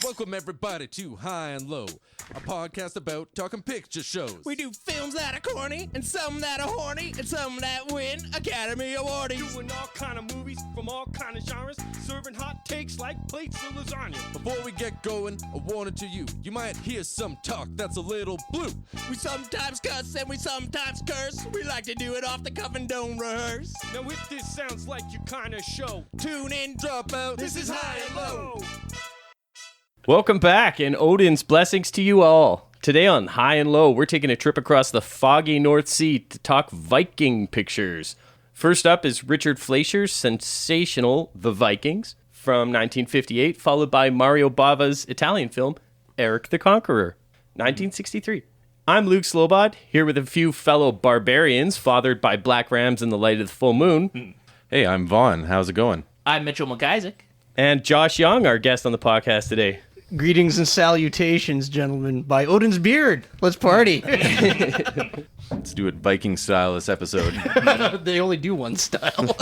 Welcome everybody to High and Low, a podcast about talking picture shows. We do films that are corny, and some that are horny, and some that win Academy Awards. Doing all kind of movies from all kind of genres, serving hot takes like plates of lasagna. Before we get going, a warning to you. You might hear some talk that's a little blue. We sometimes cuss and we sometimes curse. We like to do it off the cuff and don't rehearse. Now if this sounds like your kind of show, Tune in, Drop out. This is High and Low. Welcome back, and Odin's blessings to you all. Today on High and Low, we're taking a trip across the foggy North Sea to talk Viking pictures. First up is Richard Fleischer's sensational The Vikings from 1958, followed by Mario Bava's Italian film, Erik the Conqueror, 1963. I'm Luke Slobod, here with a few fellow barbarians fathered by black rams in the light of the full moon. Hey, I'm Vonn. How's it going? I'm Mitchell McIsaac. And Josh Young, our guest on the podcast today. Greetings and salutations, gentlemen, by Odin's beard. Let's party. Let's do it Viking style this episode. They only do one style.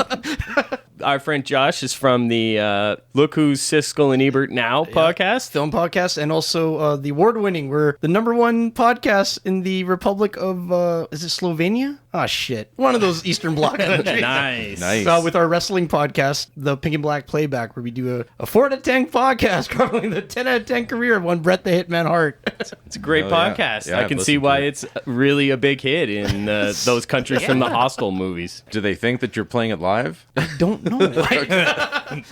Our friend Josh is from the Look Who's Siskel and Ebert Now podcast. Film podcast, and also the award-winning. We're the number one podcast in the Republic of, is it Slovenia? Oh, shit. One of those Eastern Bloc countries. Nice. With our wrestling podcast, the Pink and Black Playback, where we do a 4 out of 10 podcast covering the 10 out of 10 career of one Bret the Hitman Hart. It's a great podcast. Yeah, I can see why it's really a big hit in those countries from the Hostel movies. Do they think that you're playing it live? I don't know.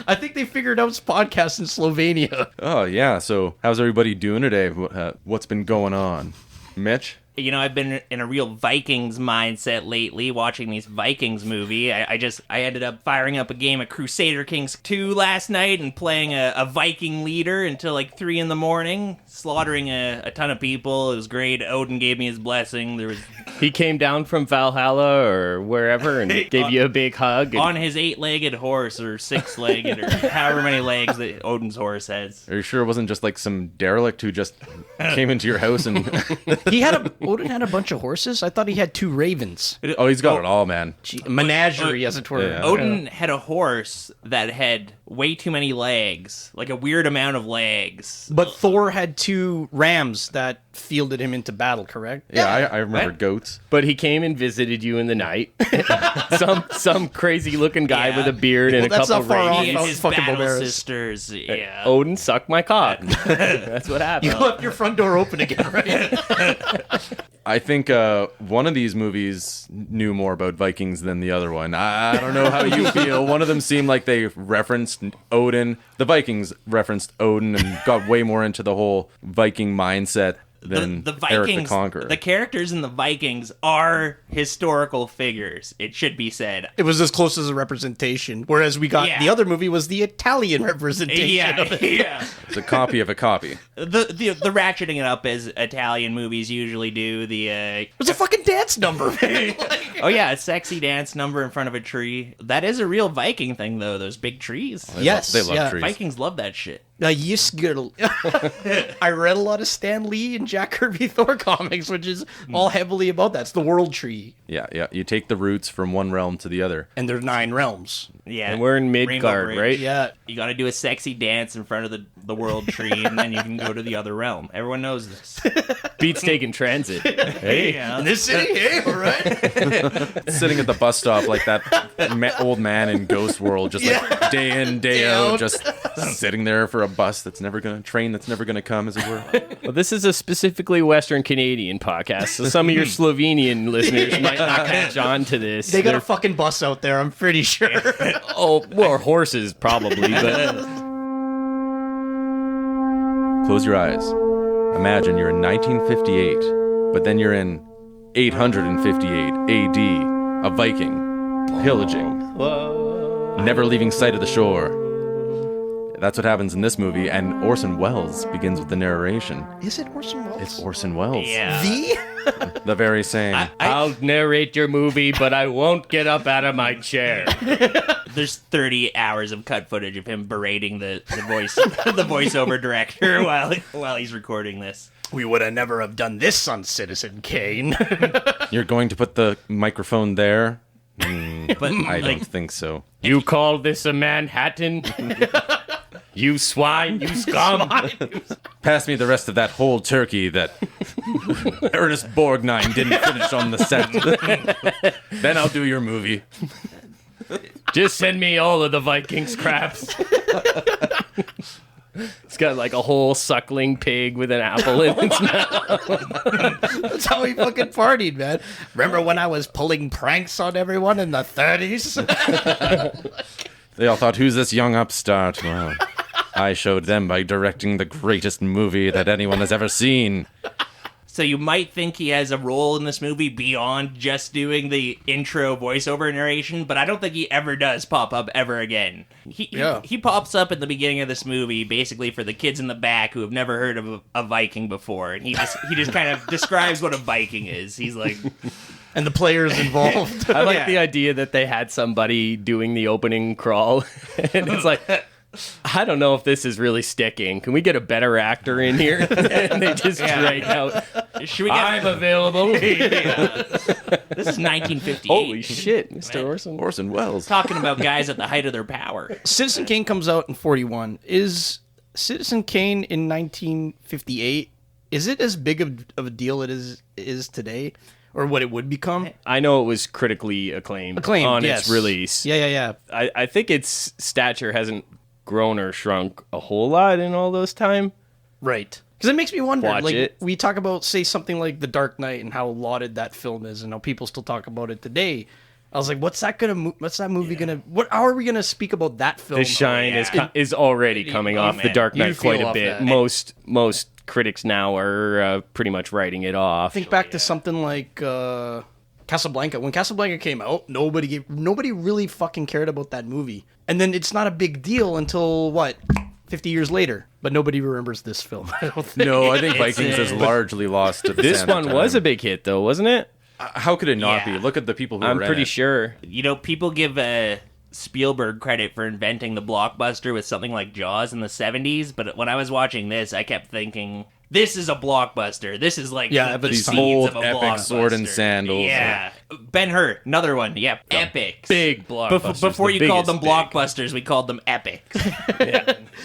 I think they figured out podcasts in Slovenia. Oh, yeah. So how's everybody doing today? What's been going on? Mitch? You know, I've been in a real Vikings mindset lately, watching these Vikings movie. I ended up firing up a game of Crusader Kings 2 last night and playing a Viking leader until like 3 in the morning, slaughtering a ton of people. It was great. Odin gave me his blessing. He came down from Valhalla or wherever and gave you a big hug. On his 8-legged horse, or 6-legged, or however many legs that Odin's horse has. Are you sure it wasn't just like some derelict who just came into your house and... Odin had a bunch of horses? I thought he had 2 ravens. Oh, he's got it all, man. Menagerie, as it were. Yeah. Odin had a horse that had way too many legs, like a weird amount of legs. But Thor had 2 rams that fielded him into battle, correct? Yeah, I remember goats. But he came and visited you in the night. some crazy looking guy with a beard and a that's couple not far off. He ravens. and his fucking battle Bulgaris. sisters, yeah. Odin sucked my cock. That's what happened. You left your front door open again, right? I think one of these movies knew more about Vikings than the other one. I don't know how you feel. One of them seemed like they referenced Odin. The Vikings referenced Odin and got way more into the whole Viking mindset than the Erik the Vikings, Conqueror. the characters in the Vikings are historical figures. It should be said. It was as close as a representation, whereas we got the other movie was the Italian representation of it. Yeah. It's a copy of a copy. The ratcheting it up as Italian movies usually do. It was a fucking dance number, man. Oh yeah, a sexy dance number in front of a tree. That is a real Viking thing, though. Those big trees. They love trees. Vikings love that shit. Yes, girl. I read a lot of Stan Lee and Jack Kirby Thor comics, which is all heavily about that. It's the world tree. Yeah. You take the roots from one realm to the other. And there's 9 realms. Yeah, And we're in Rainbow Midgard, Bridge. right? Yeah. You got to do a sexy dance in front of the world tree, and then you can go to the other realm. Everyone knows this. Beats taking transit. Hey. Yeah. In this city, hey, all right. Sitting at the bus stop like that old man in Ghost World, just like day in, day out, just sitting there for a bus that's never gonna come, as it were. Well, this is a specifically Western Canadian podcast, so some of your Slovenian listeners might not catch on to this. They got a fucking bus out there, I'm pretty sure. Oh, well, horses probably, but Close your eyes. Imagine you're in 1958, but then you're in 858 AD, a Viking, pillaging, never leaving sight of the shore. That's what happens in this movie, and Orson Welles begins with the narration. Is it Orson Welles? It's Orson Welles. Yeah. The very same. I'll narrate your movie, but I won't get up out of my chair. There's 30 hours of cut footage of him berating the voiceover director while he's recording this. We would have never have done this on Citizen Kane. You're going to put the microphone there? But I don't think so. You call this a Manhattan? You swine, you scum. Pass me the rest of that whole turkey that Ernest Borgnine didn't finish on the set. Then I'll do your movie. Just send me all of the Viking scraps. It's got like a whole suckling pig with an apple in its mouth. That's how he fucking partied, man. Remember when I was pulling pranks on everyone in the 30s? They all thought, who's this young upstart? Well, I showed them by directing the greatest movie that anyone has ever seen. So you might think he has a role in this movie beyond just doing the intro voiceover narration, but I don't think he ever does pop up ever again. He pops up at the beginning of this movie basically for the kids in the back who have never heard of a Viking before, and he just kind of describes what a Viking is. He's like... And the players involved. I like the idea that they had somebody doing the opening crawl, and it's like... I don't know if this is really sticking. Can we get a better actor in here? And they just drag out. Should we get... I'm available. This is 1958. Holy shit, Mr. Orson. Orson Welles. Talking about guys at the height of their power. Citizen Kane comes out in 41. Is Citizen Kane in 1958, is it as big of a deal it is today? Or what it would become? I know it was critically acclaimed on yes. its release. Yeah. I think its stature hasn't grown or shrunk a whole lot in all those time. Right. Because it makes me wonder, Watch like, it. we talk about, say, something like The Dark Knight and how lauded that film is and how people still talk about it today. I was like, what's that movie gonna, how are we gonna speak about that film? The shine is already coming off The Dark Knight quite a bit. Most critics now are pretty much writing it off. Think back to something like Casablanca. When Casablanca came out, nobody really fucking cared about that movie. And then it's not a big deal until, 50 years later. But nobody remembers this film. I don't think. No, I think Vikings is largely lost to the This sand of one time. was a big hit, though, wasn't it? How could it not Yeah. be? Look at the people who I'm were in pretty it. sure. You know, people give Spielberg credit for inventing the blockbuster with something like Jaws in the 70s, but when I was watching this, I kept thinking, this is a blockbuster. This is like the these seeds old of a epic blockbuster. sword and sandals. Yeah. Ben-Hur, another one. Yeah, epics. Big blockbusters. Before the you called them biggest big. blockbusters, we called them epics.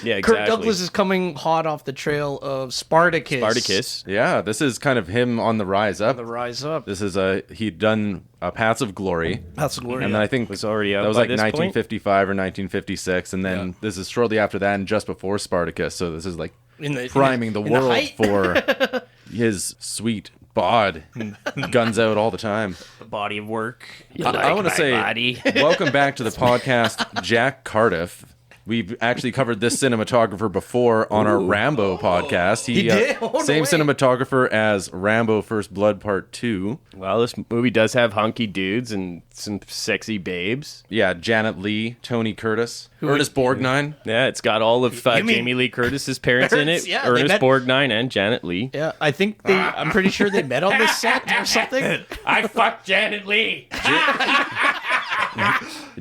Yeah, exactly. Kirk Douglas is coming hot off the trail of Spartacus. Spartacus. Yeah, this is kind of him on the rise up. The Rise Up. This is he'd done Paths of Glory. That's glory. And then I think Was already out that was by like this point? 1955 or 1956, and then this is shortly after that and just before Spartacus. So this is like priming the world height. for his sweet bod. Guns out all the time. The body of work. I want to say body. welcome back to the podcast, Jack Cardiff. We've actually covered this cinematographer before on our Rambo podcast. He did? Oh, no same way. cinematographer as Rambo First Blood Part 2. Well, this movie does have hunky dudes and some sexy babes. Yeah, Janet Leigh, Tony Curtis, Ernest Borgnine. Yeah, it's got all of You mean- Jamie Lee Curtis's parents in it. Yeah, they Ernest met- Borgnine and Janet Leigh. Yeah, I think I'm pretty sure they met on this set or something. I fucked Janet Leigh.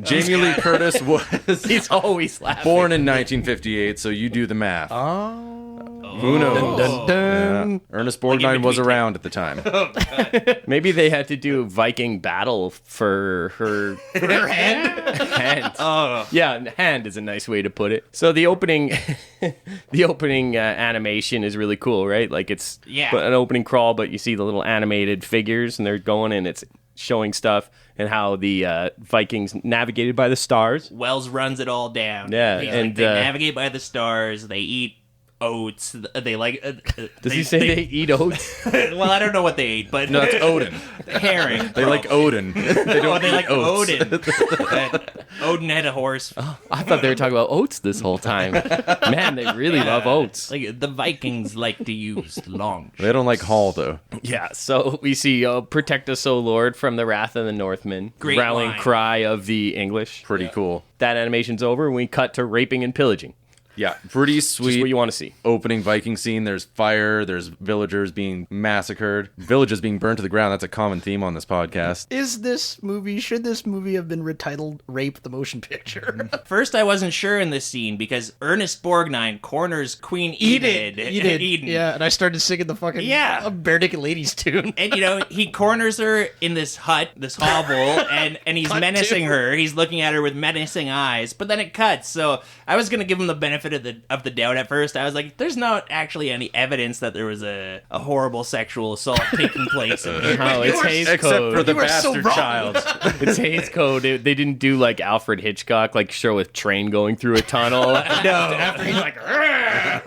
Jamie Lee Curtis was He's always laughing. born in 1958, so you do the math. Who knows? Dun, dun. Yeah. Ernest Borgnine was around at the time. Maybe they had to do Viking battle for her hand. Oh. Yeah, hand is a nice way to put it. So the opening, animation is really cool, right? Like it's an opening crawl, but you see the little animated figures, and they're going, and it's showing stuff and how the Vikings navigated by the stars. Wells runs it all down. Yeah, He's and, like, they navigate by the stars. They eat oats. They like. Does he say they eat oats? Well, I don't know what they eat, but No, it's Odin. herring. They like Odin. They don't They eat like oats. Odin. Odin had a horse. I thought they were talking about oats this whole time. Man, they really love oats. Like the Vikings like to use long. They don't like Hall, though. Yeah, so we see "Protect us, O Lord," from the wrath of the Northmen, Great rallying line. cry of the English. Pretty cool. That animation's over, and we cut to raping and pillaging. Yeah, pretty Just sweet. what you want to see. Opening Viking scene. There's fire. There's villagers being massacred. Villages being burned to the ground. That's a common theme on this podcast. Should this movie have been retitled Rape the Motion Picture? First, I wasn't sure in this scene because Ernest Borgnine corners Queen Enid. Eden. Yeah, and I started singing the fucking Yeah. Bare Naked Ladies tune. And he corners her in this hut, this hovel, and he's Hut menacing too. her. He's looking at her with menacing eyes. But then it cuts. So I was gonna give him the benefit benefit of the doubt at first. I was like, there's not actually any evidence that there was a horrible sexual assault taking place in here. No, it's Hays Except Code. for the You are so bastard wrong. child. It's Hays Code. They didn't do like Alfred Hitchcock, like show a train going through a tunnel. After he's like,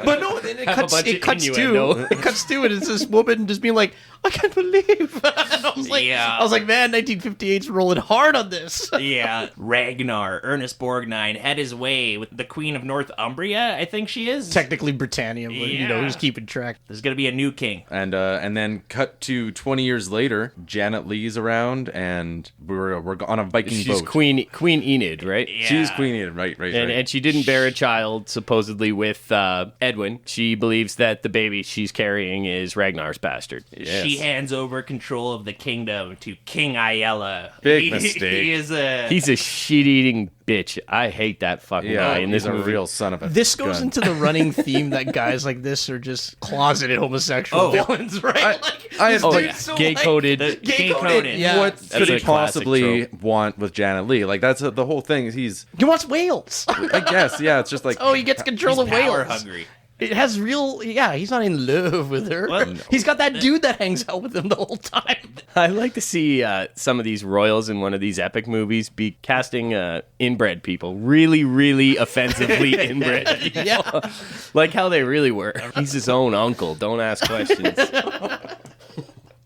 But no, then Have a bunch of it cuts innuendo. to it cuts to, and it's this woman just being like, I can't believe. I was like, Yeah. I was like, man, 1958's rolling hard on this. Yeah, Ragnar, Ernest Borgnine, had his way with the Queen of Northumbria, I think she is. Technically Britannia, but you know, Yeah. who's keeping track. There's gonna be a new king. And then cut to 20 years later, Janet Leigh's around, and we're on a Viking she's boat. Queen Enid, right? Yeah. She's Queen Enid, right. And she didn't bear a child, supposedly, with Edwin. She believes that the baby she's carrying is Ragnar's bastard. Yes. She hands over control of the kingdom to King Aiella. Big mistake. He is a... He's a shit-eating bitch. I hate that fucking guy in this he's a movie. real son of a This goes gun. into the running theme that guys like this are just closeted homosexual villains, right? This oh, dude's yeah. so, Gay-coded. Gay-coded. Yeah. What That's could a he classic possibly trope. want with Janet Leigh? Like, that's the whole thing. He's, He wants whales. I guess, yeah, it's just like, Oh, he gets control of power whales. hungry. It has real, he's not in love with her. What? He's got that dude that hangs out with him the whole time. I'd like to see some of these royals in one of these epic movies be casting inbred people. Really, really offensively inbred people. Yeah. Like how they really were. He's his own uncle. Don't ask questions.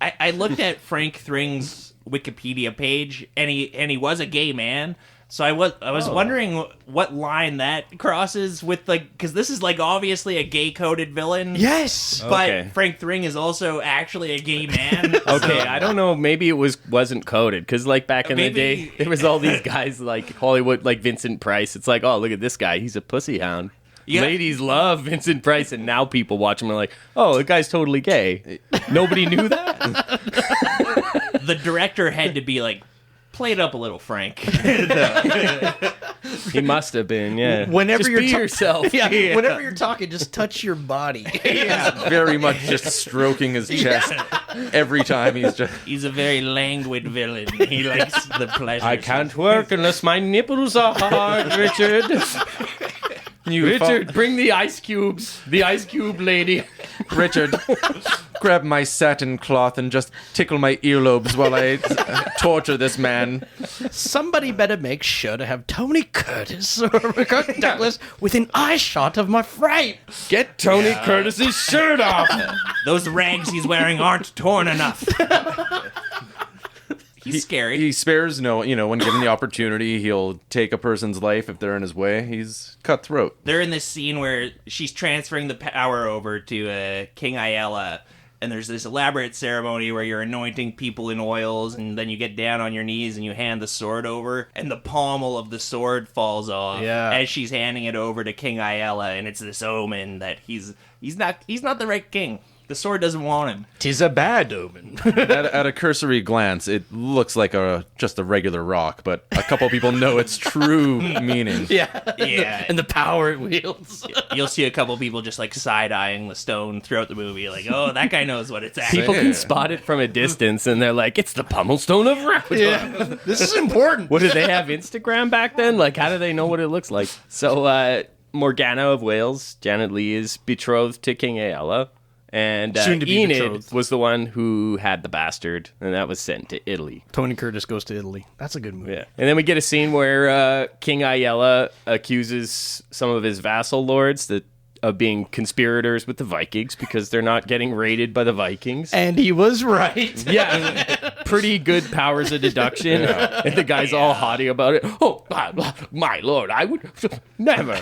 I looked at Frank Thring's Wikipedia page, and he was a gay man. So I was wondering what line that crosses with, like, because this is like obviously a gay coded villain. Yes. But Okay. Frank Thring is also actually a gay man. Okay, I don't know. Maybe it wasn't coded because, like, back in the Maybe- day, there was all these guys like Hollywood, like Vincent Price. It's like, oh, look at this guy. He's a pussy hound. Yeah. Ladies love Vincent Price, and now people watch him and are like, oh, the guy's totally gay. Nobody knew that. The director had to be like, play it up a little, Frank. He must have been, yeah. Whenever Just you're be yourself. Yeah. Whenever you're talking, just touch your body. very much just stroking his chest every time he's just. He's a very languid villain. He likes the pleasure. I can't work unless my nipples are hard, Richard. Richard, bring the ice cubes. The ice cube lady. Richard, grab my satin cloth and just tickle my earlobes while I torture this man. Somebody better make sure to have Tony Curtis or Kirk Douglas within eye shot of my frame. Get Tony Curtis's shirt off. Those rags he's wearing aren't torn enough. He's scary. He spares no, when given the opportunity, he'll take a person's life if they're in his way. He's cutthroat. They're in this scene where she's transferring the power over to King Aiella, and there's this elaborate ceremony where you're anointing people in oils, and then you get down on your knees and you hand the sword over, and the pommel of the sword falls off as she's handing it over to King Aiella, and it's this omen that he's not the right king. The sword doesn't want him. 'Tis a bad omen. At a cursory glance, it looks like just a regular rock, but a couple people know its true meaning. Yeah. Yeah. And the power it wields. You'll see a couple people just like side-eyeing the stone throughout the movie, like, oh, that guy knows what it's at. People can spot it from a distance, and they're like, it's the pummel stone of Rapidon. Yeah. This is important. What, did they have Instagram back then? Like, how do they know what it looks like? So, Morgana of Wales, Janet Leigh, is betrothed to King Aiella. And Soon to be Enid betrothed. was the one who had the bastard, and that was sent to Italy. Tony Curtis goes to Italy. That's a good movie. Yeah. And then we get a scene where King Aiella accuses some of his vassal lords of being conspirators with the Vikings because they're not getting raided by the Vikings. And he was right. Yeah, pretty good powers of deduction. And the guy's all haughty about it. Oh, my lord, I would never.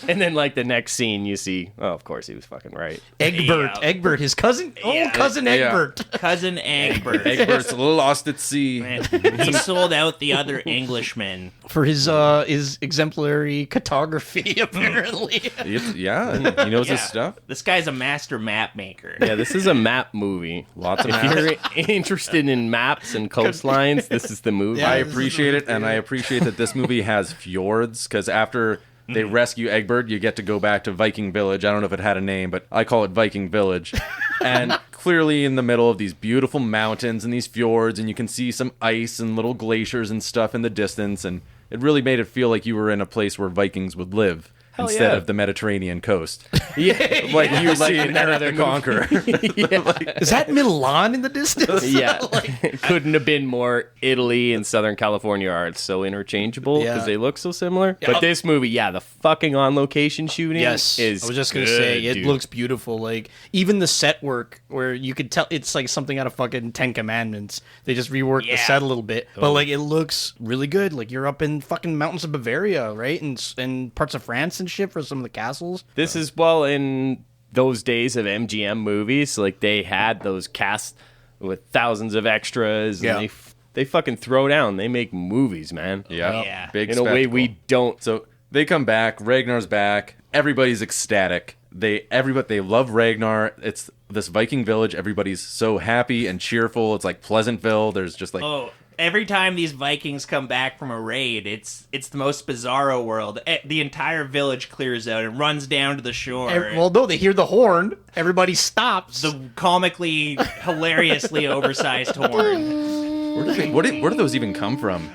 And then, like, the next scene, you see, oh, of course, he was fucking right. Egbert. Yeah. Egbert, his cousin. Oh, cousin Egbert. Cousin Egbert. Egbert's lost at sea. Man, he sold out the other Englishmen. For his exemplary cartography, apparently. He knows his stuff. This guy's a master map maker. Yeah, this is a map movie. Lots of If maps. you're interested in maps and coastlines, this is the movie. I appreciate it, and I appreciate that this movie has fjords, because after they rescue Egbert, you get to go back to Viking Village. I don't know if it had a name, but I call it Viking Village. And clearly in the middle of these beautiful mountains and these fjords, and you can see some ice and little glaciers and stuff in the distance, and it really made it feel like you were in a place where Vikings would live. instead of the Mediterranean coast. Yeah, Like you see in in that Erik other the Conqueror. Is that Milan in the distance? Yeah, couldn't have been more. Italy and Southern California are so interchangeable because Yeah. they look so similar. But this movie, the fucking on location shooting Yes, is I was just gonna good, say it dude. looks beautiful. Like even the set work, where you could tell it's like something out of fucking Ten Commandments. They just reworked the set a little bit, but like it looks really good. Like you're up in fucking mountains of Bavaria, right, and parts of France and shit for some of the castles. This is in those days of MGM movies, like they had those casts with thousands of extras, and they fucking throw down. They make movies, man. Yeah. Big In a way we spectacle. don't. So they come back. Ragnar's back. Everybody's ecstatic. They love Ragnar. It's this Viking village. Everybody's so happy and cheerful. It's like Pleasantville. There's just like Every time these Vikings come back from a raid, it's the most bizarro world. The entire village clears out and runs down to the shore. Well, no, they hear the horn. Everybody stops. The comically, hilariously oversized horn. where did those even come from?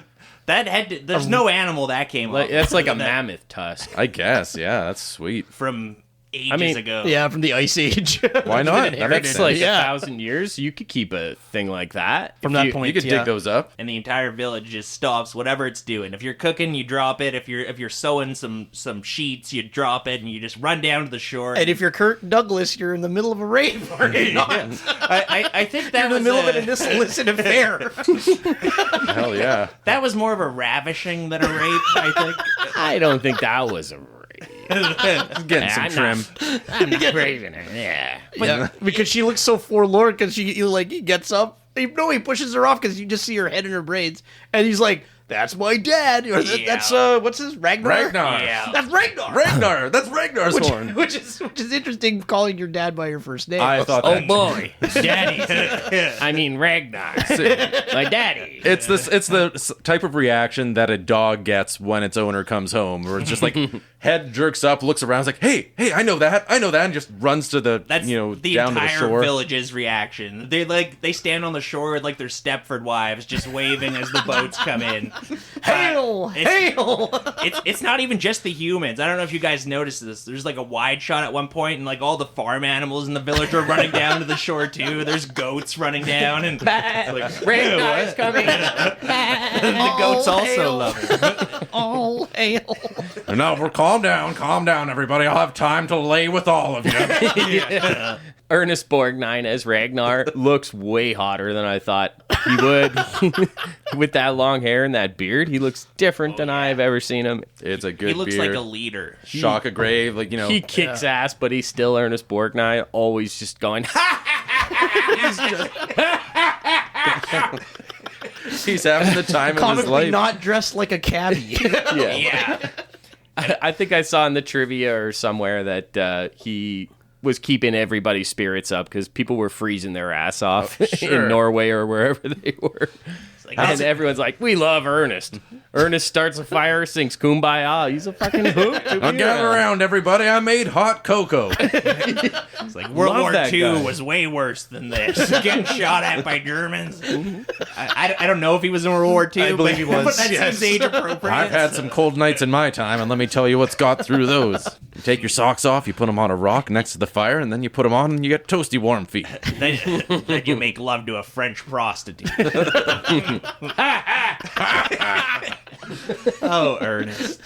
There's no animal that came Like, up. that's like a mammoth tusk. I guess. Yeah, that's sweet. From ages ago. Yeah, from the Ice Age. Why not? Been That makes inherited. It's like Yeah. 1,000 years. You could keep a thing like that From If that you- point. You could dig those up. And the entire village just stops whatever it's doing. If you're cooking, you drop it. If you're sewing some sheets, you drop it, and you just run down to the shore. And if you're Kirk Douglas, you're in the middle of a raid party. I think that You're in the was middle of an illicit affair. Hell yeah. that was more of a ravishing than a rape. I think. I don't think that was a rape. Getting some trim. I'm not raping her. Yeah. Yeah, because she looks so forlorn. Because he gets up. He pushes her off because you just see her head in her braids, and he's like, "That's my dad." Or that's what's his Ragnar? Ragnar. Yeah. That's Ragnar. Ragnar. That's Ragnar's horn. Which is interesting, calling your dad by your first name. I thought Oh that. boy, daddy. I mean Ragnar, my daddy. It's the type of reaction that a dog gets when its owner comes home, where it's just like head jerks up, looks around, is like, hey, I know that, and just runs to the That's the down to the entire shore. village's reaction. They stand on the shore with like their Stepford wives, just waving as the boats come in. Hail! Hail! It's not even just the humans. I don't know if you guys noticed this. There's like a wide shot at one point, and like all the farm animals in the village are running down to the shore too. There's goats running down, and like, Ragnar's coming. the goats also love it. All hail! No, calm down, everybody. I'll have time to lay with all of you. Ernest Borgnine as Ragnar looks way hotter than I thought he would. With that long hair and that beard, he looks different than I've ever seen him. It's a good He looks beard. like a leader. Shock a grave, like He kicks ass, but he's still Ernest Borgnine, always just going, he's having the time of his Comically life. not dressed like a cabbie. Yeah. I think I saw in the trivia or somewhere that he was keeping everybody's spirits up because people were freezing their ass off sure. in Norway or wherever they were. Like, And everyone's like, we love Ernest. Ernest starts a fire, sings Kumbaya. He's a fucking hoot. Now gather around, everybody. I made hot cocoa. It's like World Love War that II guy. was way worse than this. Getting shot at by Germans. I don't know if he was in World War II. I believe he was, But that yes. seems age appropriate. I've had some cold nights in my time, and let me tell you what's got through those. You take your socks off, you put them on a rock next to the fire, and then you put them on, and you get toasty warm feet. Then you make love to a French prostitute. Oh, Ernest.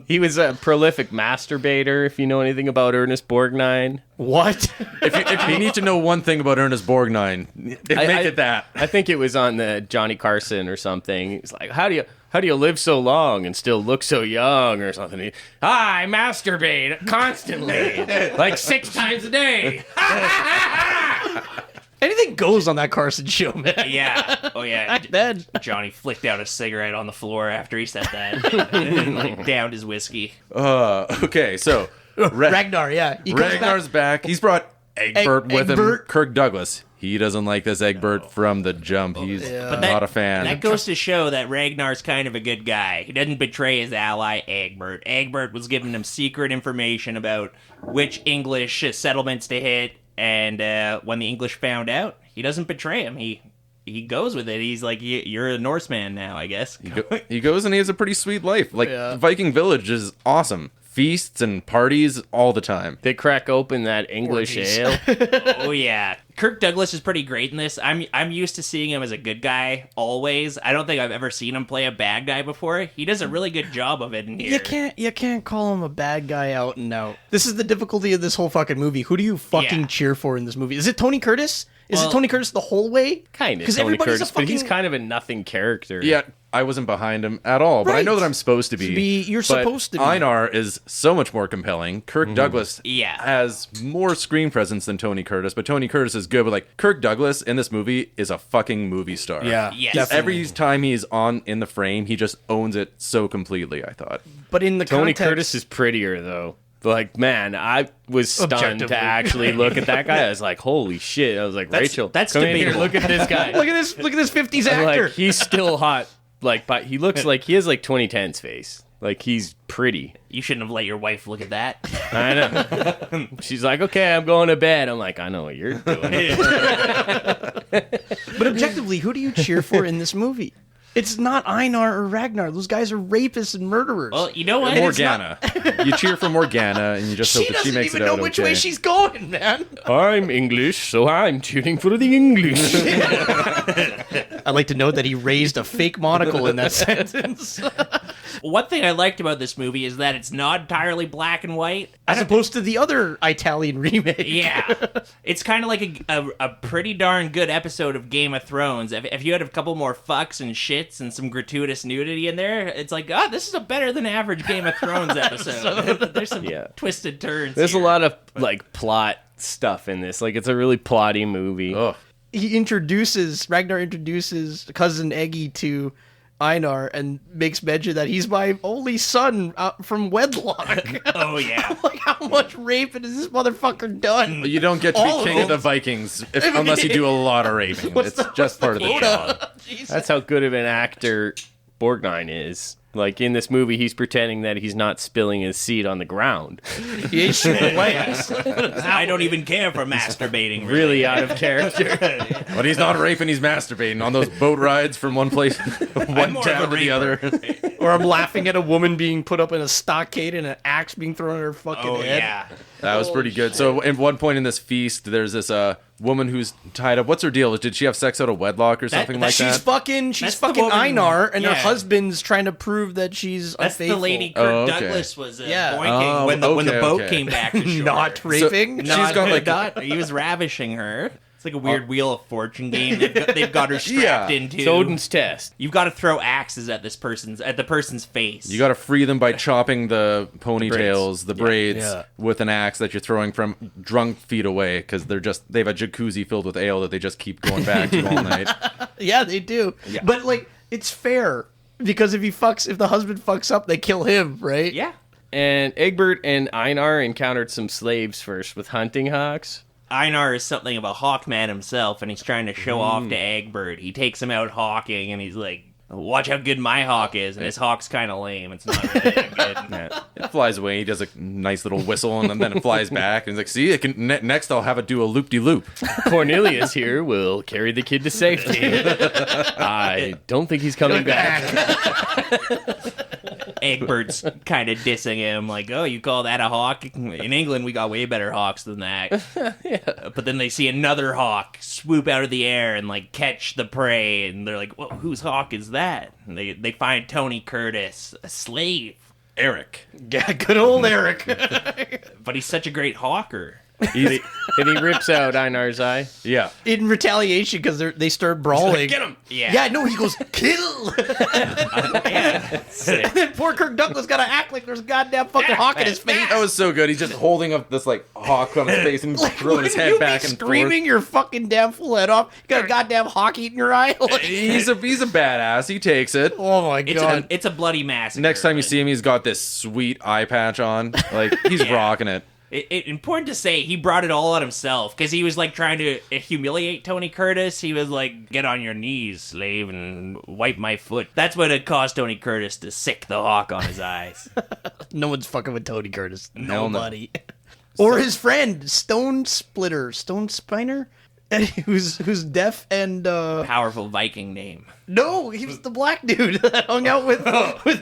He was a prolific masturbator, if you know anything about Ernest Borgnine. What? If you need to know one thing about Ernest Borgnine, make it that. I think it was on the Johnny Carson or something. He's like, how do you live so long and still look so young or something? I masturbate constantly, like 6 times a day. Anything goes on that Carson show, man. Yeah. Oh, yeah. Back then. Johnny flicked out a cigarette on the floor after he said that. And like, downed his whiskey. Okay, so Ragnar, yeah. He comes Ragnar's back. He's brought Egbert with him. Egbert. Kirk Douglas. He doesn't like this Egbert from the jump. He's not a fan. That goes to show that Ragnar's kind of a good guy. He doesn't betray his ally, Egbert. Egbert was giving him secret information about which English settlements to hit. And when the English found out, he doesn't betray him. He goes with it. He's like, you're a Norseman now, I guess. He goes and he has a pretty sweet life. Like, Viking Village is awesome. feasts and parties all the time. They crack open that English ale. Oh yeah, Kirk Douglas is pretty great in this. I'm used to seeing him as a good guy always. I don't think I've ever seen him play a bad guy before. He does a really good job of it in here. You can't call him a bad guy out and out. This is the difficulty of this whole fucking movie. Who do you fucking cheer for in this movie? Is it Tony Curtis? Is it Tony Curtis the whole way? Kind of Tony Curtis, but he's kind of a nothing character. Yeah, I wasn't behind him at all, but I know that I'm supposed to be. You're supposed to be. Einar is so much more compelling. Kirk Douglas has more screen presence than Tony Curtis, but Tony Curtis is good. But like Kirk Douglas in this movie is a fucking movie star. Yeah, yes. Every time he's in the frame, he just owns it so completely, I thought. But in the Tony context, Curtis is prettier though. Like, man, I was stunned Objectively. to actually look at that guy. I was like, holy shit. I was like, Rachel, that's come in here, debatable. look at this guy. look at this 50s I'm actor. like, he's still hot. Like, but he looks like he has like 2010's face. Like, he's pretty. You shouldn't have let your wife look at that. I know. She's like, okay, I'm going to bed. I'm like, I know what you're doing. But objectively, who do you cheer for in this movie? It's not Einar or Ragnar. Those guys are rapists and murderers. Well, you know what? Morgana. You cheer for Morgana, and you just hope that she makes it out doesn't even know which way she's going, man. I'm English, so I'm cheering for the English. I'd like to note that he raised a fake monocle in that sentence. One thing I liked about this movie is that it's not entirely black and white. As opposed to the other Italian remake. Yeah. It's kind of like a pretty darn good episode of Game of Thrones. If you had a couple more fucks and shits and some gratuitous nudity in there, it's like, oh, this is a better than average Game of Thrones episode. There's some twisted turns. There's here. a lot of like plot stuff in this. Like, it's a really plotty movie. Ugh. Ragnar introduces cousin Eggy to Einar and makes mention that he's my only son from wedlock. Oh, yeah. Like, how much raping has this motherfucker done? You don't get to All of be king of them. the Vikings unless you do a lot of raping. It's just part of the job. That's how good of an actor Borgnine is. Like, in this movie, he's pretending that he's not spilling his seed on the ground. He ain't shooting legs. I don't even care for masturbating. Really out of character. But he's not raping, he's masturbating on those boat rides from one place, one more town of a to the other. Or I'm laughing at a woman being put up in a stockade and an axe being thrown at her fucking Oh, head. yeah. That was pretty good. So at one point in this feast, there's this woman who's tied up. What's her deal? Did she have sex out of wedlock or something like She's that? fucking That's the woman- Einar, and her yeah. husband's trying to prove that she's That's unfaithful. the lady Kirk Oh, okay. Douglas was Yeah. boinking when the okay, boat okay. came back to shore. Not raping. So she's got like He was ravishing her. It's like a weird Wheel of Fortune game they've got her strapped Yeah. into. It's Odin's test. You've got to throw axes at the person's face. you got to free them by chopping the ponytails, the braids, Yeah. with an axe that you're throwing from drunk feet away because they have a jacuzzi filled with ale that they just keep going back to all night. Yeah, they do. But like, it's fair because if the husband fucks up, they kill him, right? Yeah. And Egbert and Einar encountered some slaves first with hunting hawks. Einar is something of a hawkman himself, and he's trying to show off to Egbert. He takes him out hawking, and he's like, watch how good my hawk is. And his hawk's kind of lame. It's not really that good. It flies away. He does a nice little whistle, and then it flies back. And he's like, "See, it can next. I'll have it do a loop-de-loop." Cornelius here will carry the kid to safety. I don't think he's coming back. Egbert's kind of dissing him, like, oh, you call that a hawk? In England, we got way better hawks than that. But then they see another hawk swoop out of the air and, like, catch the prey, and they're like, well, whose hawk is that? And they find Tony Curtis, a slave. Eric. Yeah, good old Eric. But he's such a great hawker. And he rips out Einar's eye. Yeah. In retaliation, because they start brawling. Get him. Yeah. Yeah, no, he goes, kill! And then poor Kirk Douglas gotta act like there's a goddamn fucking hawk in his face. That was so good. He's just holding up this like hawk on his face and throwing his head back and screaming your fucking damn full head off. You got a goddamn hawk eating your eye. forth. He's a badass. He takes it. Oh my god. It's a bloody massacre. Next time you but see him, he's got this sweet eye patch on. Like he's rocking it. Important to say, he brought it all on himself, because he was, like, trying to humiliate Tony Curtis. He was like, get on your knees, slave, and wipe my foot. That's what it caused Tony Curtis to sick the hawk on his eyes. No one's fucking with Tony Curtis. Hell no. Nobody. Or his friend, Stone Spinner. who's deaf and Powerful Viking name. no, he was the black dude that hung out with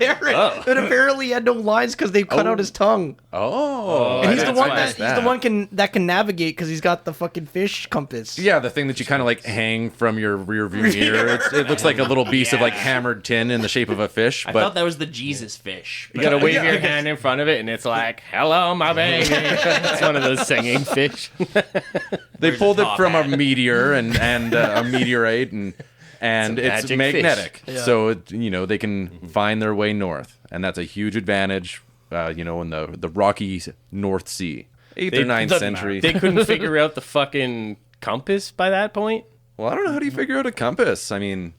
Eric. And apparently he had no lines because they cut out his tongue. Oh, And he's the one that's that he's the one that can navigate because he's got the fucking fish compass. Yeah, the thing that you kind of like hang from your rear view mirror. It looks like a little piece of like hammered tin in the shape of a fish. I But thought that was the Jesus fish. You gotta wave your hand in front of it, and it's like, "Hello, my baby." It's one of those singing fish. they Where's pulled the it top from hat? a meteor and a meteorite, and it's magic magnetic, fish. Yeah. so they can find their way north, and that's a huge advantage. In the rocky North Sea, 8th or 9th century. They couldn't figure out the fucking compass by that point. Well, I don't know, how do you figure out a compass? I mean,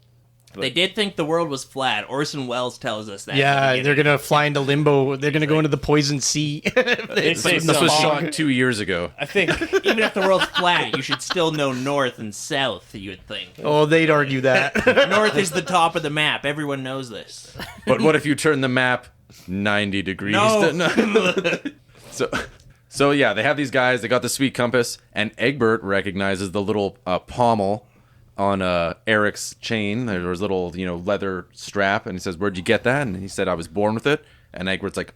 They did think the world was flat. Orson Welles tells us that. Yeah, they're gonna fly into limbo. They're gonna go into the poison sea. They say this was something. shot 2 years ago. I think Even if the world's flat, you should still know north and south, you would think. Oh, they'd argue that. North is the top of the map. Everyone knows this. But what if you turn the map 90 degrees? No. So yeah, they have these guys. They got the sweet compass, and Egbert recognizes the little pommel on Eric's chain. There was a little, leather strap, and he says, "Where'd you get that?" And he said, "I was born with it." And Egbert's like,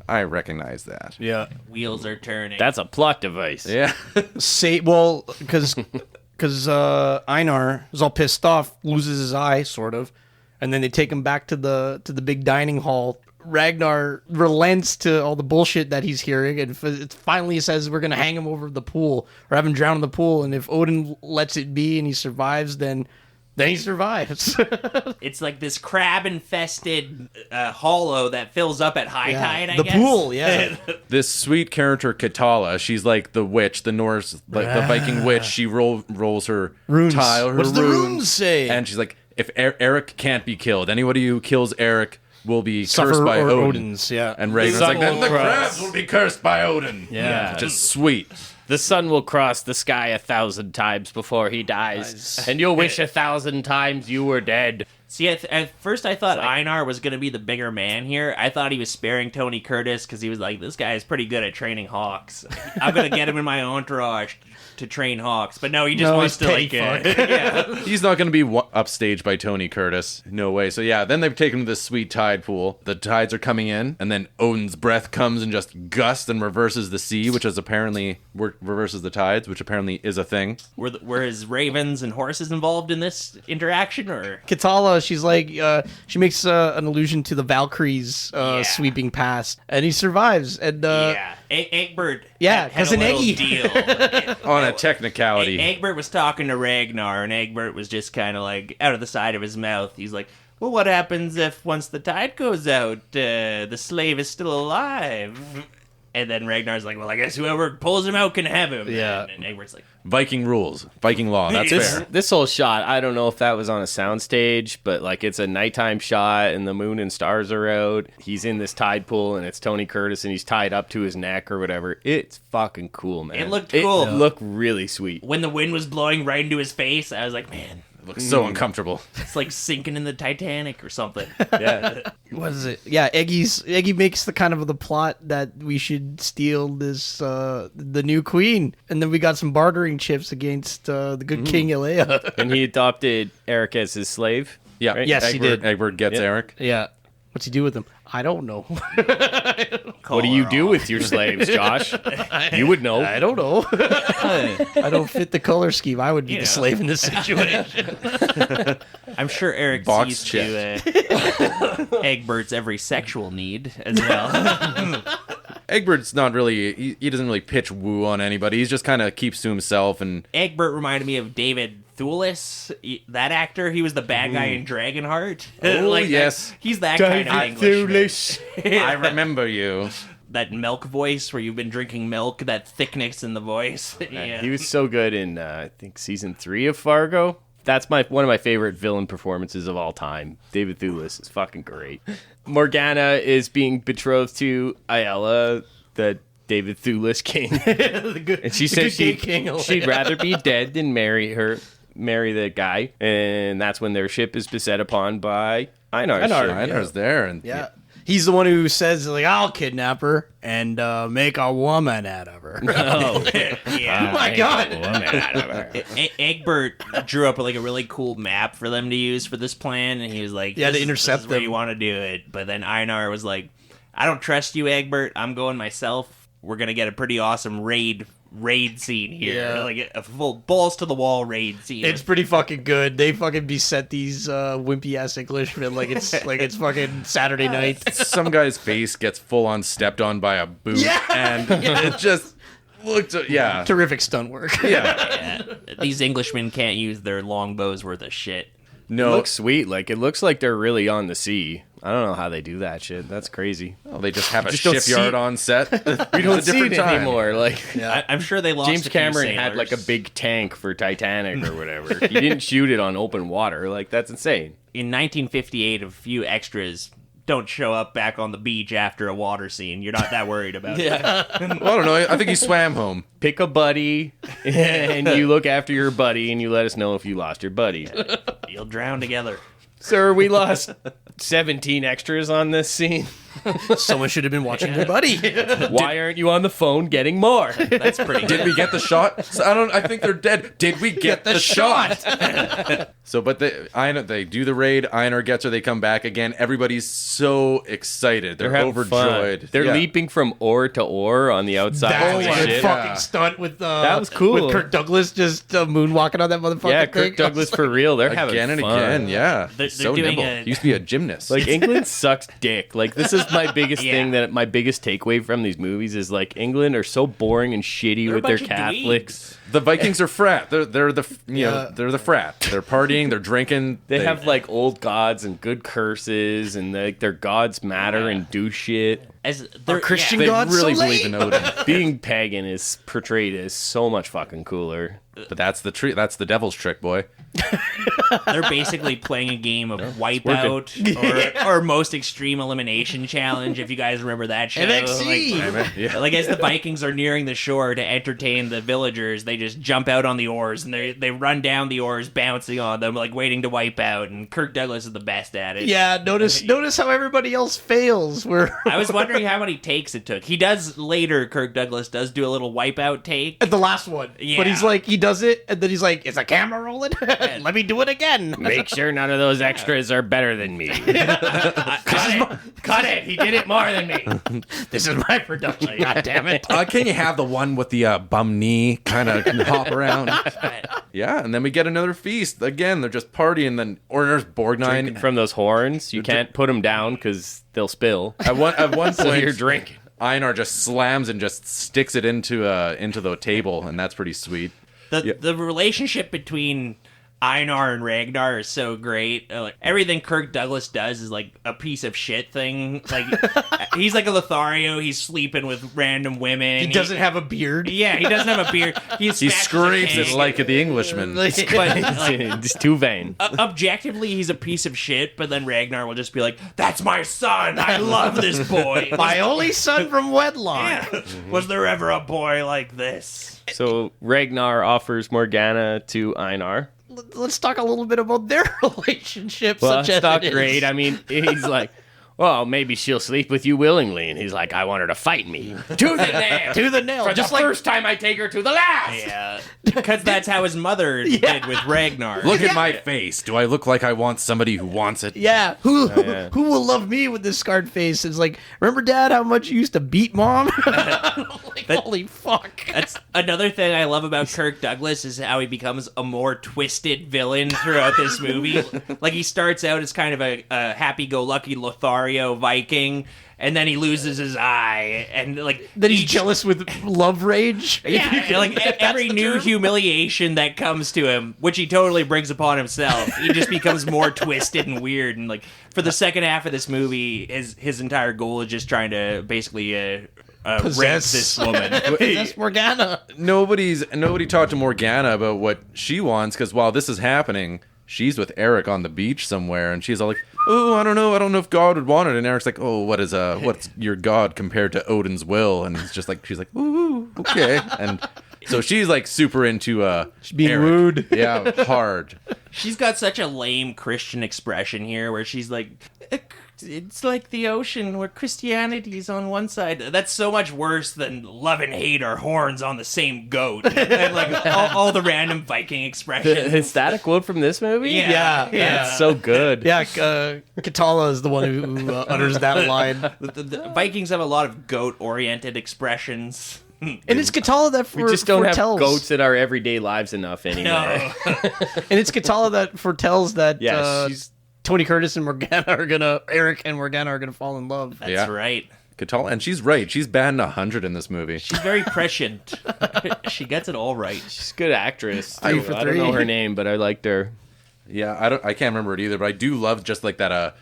I recognize that. Yeah. Wheels are turning. that's a plot device. Yeah. Because Einar is all pissed off, loses his eye, sort of, and then they take him back to the big dining hall. Ragnar relents to all the bullshit that he's hearing, and it finally says we're gonna hang him over the pool or have him drown in the pool. And if Odin lets it be and he survives, then he survives. It's like this crab-infested hollow that fills up at high tide, I the guess. pool, yeah. This sweet character, Katala, she's like the witch, the Norse, like the Viking witch. She rolls her Runes. tile, her What does the runes, runes say? And she's like, if Eric can't be killed, anybody who kills Eric will be Suffer cursed by or Odin. Odin's, yeah. And Ragnar's sun like, then will the cross. crabs will be cursed by Odin. Yeah. Which is sweet. The sun will cross the sky 1,000 times before he dies, and you'll wish 1,000 times you were dead. See, at first I thought Einar was going to be the bigger man here. I thought he was sparing Tony Curtis because he was like, this guy is pretty good at training hawks. I'm going to get him in my entourage to train hawks. But no, he just wants to, he's like... petty yeah. He's not going to be upstaged by Tony Curtis. No way. So yeah, then they've taken him to this sweet tide pool. The tides are coming in, and then Odin's breath comes and just gusts and reverses the sea, which is apparently... reverses the tides, which apparently is a thing. Were his ravens and horses involved in this interaction, or... Katala, she's like, she makes an allusion to the Valkyries sweeping past, and he survives. And Egbert Yeah, had 'cause a an little Eggy. deal. On a technicality. Egbert was talking to Ragnar, and Egbert was just kind of like, out of the side of his mouth, he's like, well, what happens if once the tide goes out, the slave is still alive? And then Ragnar's like, well, I guess whoever pulls him out can have him. Yeah. And Egbert's like, Viking rules. Viking law. That's fair. This whole shot, I don't know if that was on a soundstage, but like it's a nighttime shot and the moon and stars are out. He's in this tide pool and it's Tony Curtis and he's tied up to his neck or whatever. It's fucking cool, man. It looked cool. It looked really sweet. when the wind was blowing right into his face, I was like, man, It looks so uncomfortable. it's like sinking in the Titanic or something. Yeah. what is it? Yeah, Eggy makes the kind of the plot that we should steal this the new queen, and then we got some bartering chips against the good King Ilea. And he adopted Eric as his slave. Yeah. Right? Yes, he did. Egbert gets Yeah. Eric. Yeah. What's he do with him? I don't know. What do you do with your slaves, Josh? You would know. I don't know. I don't fit the color scheme. I would be Yeah. the slave in this situation. I'm sure Eric Box sees to Egbert's every sexual need as well. Egbert's not really, he doesn't really pitch woo on anybody. He's just kind of keeps to himself. And Egbert reminded me of David Thewlis, that actor. He was the bad guy in Dragonheart. Oh, that- yes. he's that kind of English. I remember you. That milk voice where you've been drinking milk, that thickness in the voice. Yeah. He was so good in, I think, season 3 of Fargo. That's one of my favorite villain performances of all time. David Thewlis is fucking great. Morgana is being betrothed to Ayala, the David Thewlis king. And she says good gay king. she'd rather be dead than marry the guy. And that's when their ship is beset upon by Einar's ship. Einar's there. And Yeah. He's the one who says, like, I'll kidnap her and make a woman out of her. Oh, Yeah. Oh my God. Egbert drew up like a really cool map for them to use for this plan, and he was like, Yeah, to this intercept is where them. you want to do it. But then Einar was like, I don't trust you, Egbert. I'm going myself. We're gonna get a pretty awesome raid scene here. Yeah. Like a full balls to the wall raid scene. It's pretty fucking good. They fucking beset these wimpy ass Englishmen like it's fucking Saturday night. Some guy's face gets full on stepped on by a boot, and it just looked. Yeah, Terrific stunt work. yeah. These Englishmen can't use their longbows worth of shit. No, looks sweet. Like, it looks like they're really on the sea. I don't know how they do that shit. That's crazy. well, they just have a Just don't shipyard see- on set. We don't It's a see different it time. anymore. Like, I'm sure they lost James a few Cameron had sailors. like a big tank for Titanic or whatever. He didn't shoot it on open water. Like, that's insane. In 1958, a few extras don't show up back on the beach after a water scene. You're not that worried about it. Well, I don't know. I think he swam home. Pick a buddy, and you look after your buddy, and you let us know if you lost your buddy. You'll drown together. Sir, we lost 17 extras on this scene. Someone should have been watching their buddy. Why aren't you on the phone getting more? That's pretty Did we get the shot? So I think they're dead. Did we get the shot? So, but they do the raid. Einar gets her. They come back again. Everybody's so excited. They're having overjoyed. fun. They're Yeah. leaping from oar to oar on the outside. That was of the a ship. fucking stunt with That was cool. with Kirk Douglas just moonwalking on that motherfucker. Yeah, thing. Kirk Douglas for real. They're having Again and fun. again. Yeah. They're so doing nimble. a- He used to be a gymnast. Like, England sucks dick. Like, this is my biggest Yeah. thing, that my biggest takeaway from these movies is, like, England are so boring and shitty They're a with their bunch of Catholics. the Vikings are frat. They're the Yeah. they're the frat. They're partying. They're drinking. They have, like, old gods and good curses, and, like, their gods matter and do shit. As they're Christian They God really so believe in Odin. Being pagan is portrayed as so much fucking cooler. But that's the devil's trick, boy. They're basically playing a game of Wipeout or Most Extreme Elimination Challenge, if you guys remember that show. NXT. Like as the Vikings are nearing the shore to entertain the villagers, they just jump out on the oars and they run down the oars, bouncing on them, like waiting to wipe out. And Kirk Douglas is the best at it. Yeah, notice how everybody else fails. I was wondering how many takes it took. He does later. Kirk Douglas does do a little wipeout take. at the last one. Yeah. But he's like, he does it, and then he's like, is the camera rolling? Let me do it again. Make sure none of those extras are better than me. Cut it. He did it more than me. This is my production. God damn it. Can you have the one with the bum knee kind of hop around? Yeah, and then we get another feast. Again, they're just partying. Then Orner's Borgnine. From those horns, you can't put them down because they'll spill. At one So point, you're drinking. Einar just slams and just sticks it into the table, and that's pretty sweet. The relationship between Einar and Ragnar is so great. Like, everything Kirk Douglas does is like a piece of shit thing. Like he's like a Lothario. He's sleeping with random women. He doesn't have a beard. Yeah, he doesn't have a beard. He He screams it like the Englishman. But like, Just too vain. objectively, he's a piece of shit. But then Ragnar will just be like, "That's my son. I love this boy. My only son from wedlock. Yeah. Was there ever a boy like this?" So Ragnar offers Morgana to Einar. Let's talk a little bit about their relationship. Well, such it's as not it is. great. I mean, he's like, well, maybe she'll sleep with you willingly. And he's like, I want her to fight me. To the nail. To the nail. For Just the like first time I take her to the last. Yeah, because that's how his mother did with Ragnar. Look at my face. Do I look like I want somebody who wants it? yeah, who will love me with this scarred face? It's like, remember, Dad, how much you used to beat Mom? Like, holy fuck. That's another thing I love about Kirk Douglas is how he becomes a more twisted villain throughout this movie. Like, he starts out as kind of a happy-go-lucky Lothario Viking, and then he loses his eye, and like Then he's jealous with love rage. Yeah, like every new humiliation that comes to him, which he totally brings upon himself, he just becomes more twisted and weird. And like for the second half of this movie, his entire goal is just trying to basically rape this woman. That's Morgana. Nobody talked to Morgana about what she wants, because while this is happening, she's with Eric on the beach somewhere, and she's all like, "Oh, I don't know if God would want it." And Eric's like, "Oh, what's your God compared to Odin's will?" And she's like, "Ooh, okay." And so she's like super into being Eric. wooed. Yeah, hard. She's got such a lame Christian expression here where she's like, It's like the ocean where Christianity is on one side. That's so much worse than love and hate are horns on the same goat. And like all the random Viking expressions. Is that a quote from this movie? Yeah. It's so good. Yeah, Katala is the one who utters that line. The Vikings have a lot of goat-oriented expressions. And it's Katala that We just don't have foretells. goats in our everyday lives enough anymore. No. And it's Katala that foretells that Yeah, she's Tony Curtis and Eric and Morgana are gonna fall in love. That's Yeah. right. Katala, and she's right. She's batting 100 in this movie. She's very prescient. She gets it all right. she's a good actress. Three too. for I don't know three. her name, but I liked her. Yeah, I can't remember it either, but I do love just like that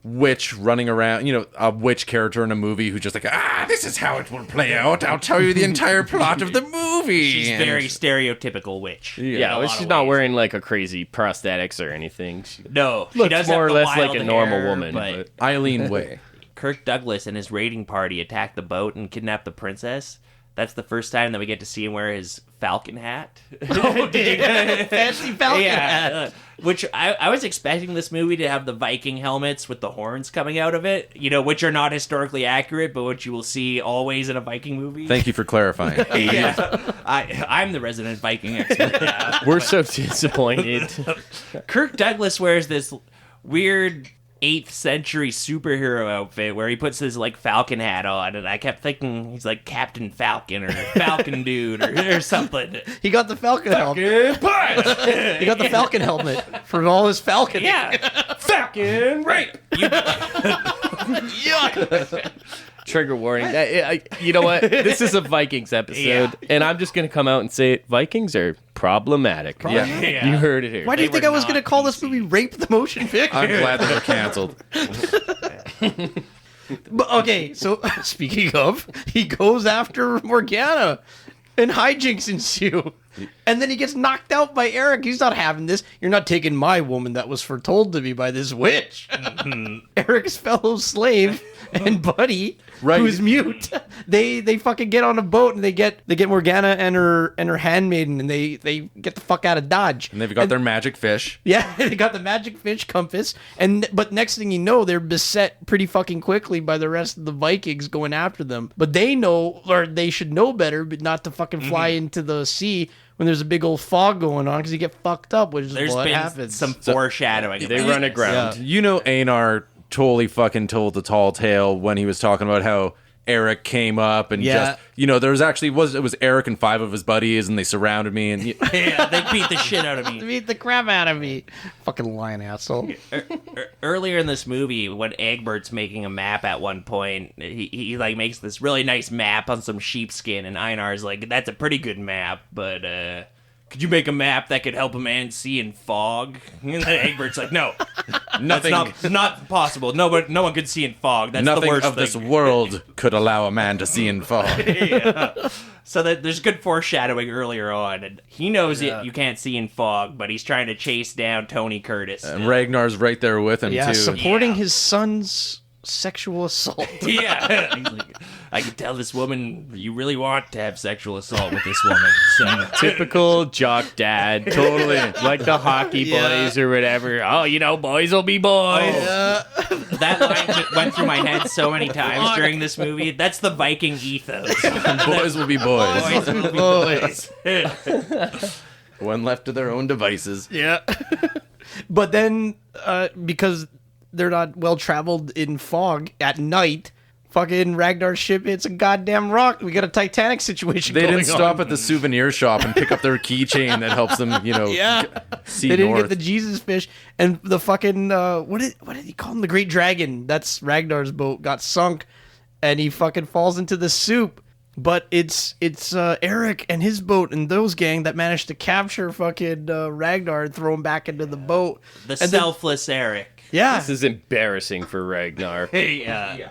witch running around, a witch character in a movie who's just like, this is how it will play out. I'll tell you the entire plot of the movie. She's And- very stereotypical witch. Yeah, in a but lot she's of not ways. wearing like a crazy prosthetics or anything. She No, she looks does more have or the less like wild a normal hair, woman. but Eileen Way. Kirk Douglas and his raiding party attack the boat and kidnap the princess. That's the first time that we get to see him wear his falcon hat. Fancy falcon hat. Which I was expecting this movie to have the Viking helmets with the horns coming out of it, which are not historically accurate, but which you will see always in a Viking movie. Thank you for clarifying. Yeah, I'm the resident Viking expert. We're so disappointed. Kirk Douglas wears this weird 8th century superhero outfit where he puts his like falcon hat on, and I kept thinking he's like Captain Falcon or Falcon Dude or something. He got the falcon helmet. He got the falcon helmet for all his falcon. Yeah, Falcon rape. Trigger warning. You know what? This is a Vikings episode, Yeah. and I'm just going to come out and say it. Vikings are problematic. Yeah. You heard it here. Why do you They think were I was going to not call this PC. movie Rape the Motion Picture? I'm glad that they're canceled. But, okay, so speaking of, he goes after Morgana, and hijinks ensue. And then he gets knocked out by Eric. He's not having this. You're not taking my woman that was foretold to me by this witch. Eric's fellow slave and buddy, Right. who's mute. They fucking get on a boat and they get Morgana and her handmaiden, and they get the fuck out of Dodge. And they've got their magic fish. Yeah, they got the magic fish compass, but next thing you know, they're beset pretty fucking quickly by the rest of the Vikings going after them. But they know, or they should know better, but not to fucking fly into the sea when there's a big old fog going on, because you get fucked up, which is There's what been happens. some foreshadowing. They run aground. Einar totally fucking told the tall tale when he was talking about how Eric came up and Yeah. just, there was actually, it was Eric and 5 of his buddies, and they surrounded me, and Yeah, they beat the shit out of me. Beat the crap out of me. Fucking lying asshole. Earlier in this movie, when Egbert's making a map at one point, he like makes this really nice map on some sheepskin, and Einar's like, "That's a pretty good map, but could you make a map that could help a man see in fog?" And then Egbert's like, "No, nothing, that's not possible. No one could see in fog. That's the nothing worst of this thing." world could allow a man to see in fog. So that there's good foreshadowing earlier on, and he knows you can't see in fog, but he's trying to chase down Tony Curtis. And Ragnar's right there with him, Yeah, too. supporting Yeah. his son's sexual assault. Yeah. He's like, I can tell this woman, you really want to have sexual assault with this woman. So Typical jock dad. Totally. Like the hockey boys or whatever. Oh, boys will be boys. that line just went through my head so many times during this movie. That's the Viking ethos. Boys will be boys. Boys will be boys. When left to their own devices. Yeah. But then, because they're not well traveled in fog at night, fucking Ragnar's ship hits a goddamn rock. We got a Titanic situation They going didn't stop on. at the souvenir shop and pick up their keychain that helps them, Yeah. see They didn't north. get the Jesus fish, and the fucking what did he call him? The Great Dragon. That's Ragnar's boat got sunk, and he fucking falls into the soup. But it's Eric and his boat and those gang that managed to capture fucking Ragnar and throw him back into the boat. The And then- selfless Eric. Yeah, This is embarrassing for Ragnar. all Yeah.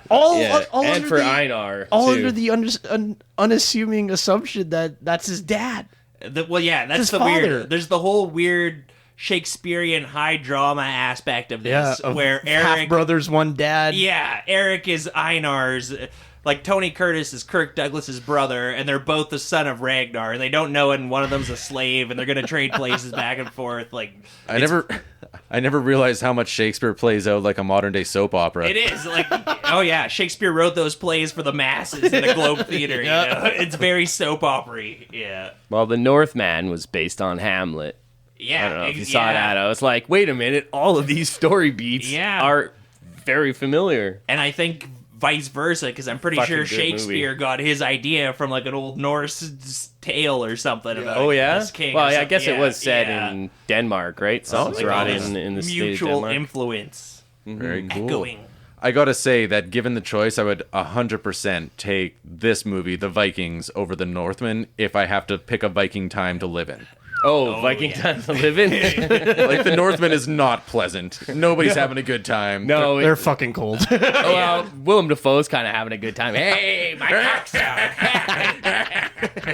all And under for the, Einar, all too. under the unassuming assumption that that's his dad. That's his the father. weird. There's the whole weird Shakespearean high drama aspect of this, where half Eric, brothers, one dad. Eric is Einar's. Like, Tony Curtis is Kirk Douglas's brother, and they're both the son of Ragnar, and they don't know it, and one of them's a slave, and they're gonna trade places back and forth. Like, I I never realized how much Shakespeare plays out like a modern day soap opera. It is like, oh yeah, Shakespeare wrote those plays for the masses in the Globe Theater. You know? It's very soap opera-y. Yeah. Well, the Northman was based on Hamlet. Yeah. I don't know if you saw that. I was like, wait a minute, all of these story beats are very familiar. And I think vice versa, because I'm pretty sure Shakespeare got his idea from like an old Norse tale or something about this king. Well, I guess it was set in Denmark, right? So it's right in the state of mutual Denmark. influence. Very cool. Echoing. I gotta say that given the choice, I would 100% take this movie, The Vikings, over The Northman if I have to pick a Viking time to live in. Oh, Viking time to live in? Like, The Northman is not pleasant. Nobody's having a good time. No, They're fucking cold. well, Willem Dafoe's kind of having a good time. Hey, my cock's out.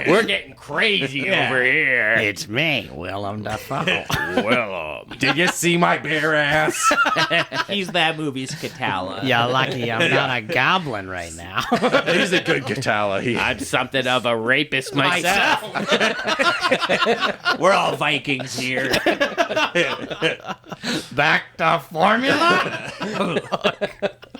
We're getting crazy over here. It's me, Willem Dafoe. Willem. Did you see my bare ass? He's that movie's Catala. You're lucky I'm not a goblin right now. He's a good Catala. I'm something of a rapist myself. We're all Vikings here. Back to formula?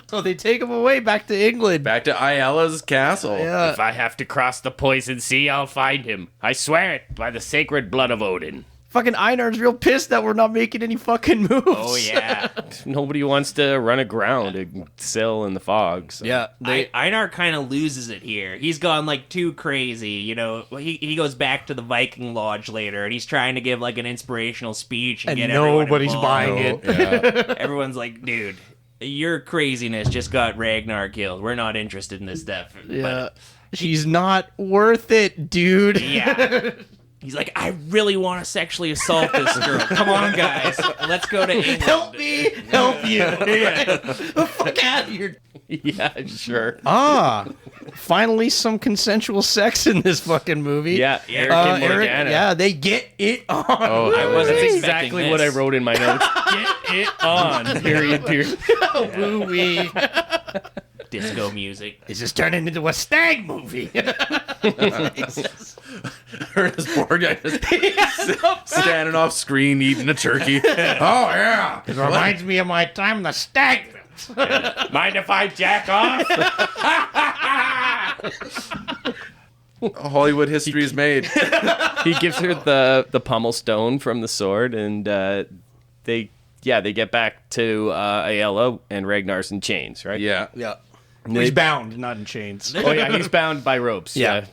So they take him away back to England. Back to Ayala's castle. Yeah. If I have to cross the poison sea, I'll find him. I swear it by the sacred blood of Odin. Fucking Einar's real pissed that we're not making any fucking moves. Oh, yeah. Nobody wants to run aground and sail in the fog. So. Yeah. Einar kind of loses it here. He's gone like too crazy, you know. He goes back to the Viking lodge later, and he's trying to give like an inspirational speech, and get everyone nobody's involved. buying it. Yeah. Everyone's like, dude, your craziness just got Ragnar killed. We're not interested in this stuff. Yeah. She's not worth it, dude. But, yeah. He's like, I really want to sexually assault this girl. Come on, guys. Let's go to England. Help me, help you. The fuck out of here. Yeah, sure. Finally some consensual sex in this fucking movie. Yeah, Eric and Morgana. yeah, they get it on. Oh, I wasn't That's expecting exactly this. what I wrote in my notes. Get it on. Period. Woo-wee. Disco music. This is turning into a stag movie. Ernest Borgnine just standing off screen eating a turkey. Oh, yeah. It reminds me of my time in the stag pits. Mind if I jack off? Hollywood history is made. He gives her the pummel stone from the sword, and they get back to Ayala, and Ragnar's in chains, right? Yeah. Yeah. He's bound, not in chains. Oh yeah, he's bound by ropes. Yeah.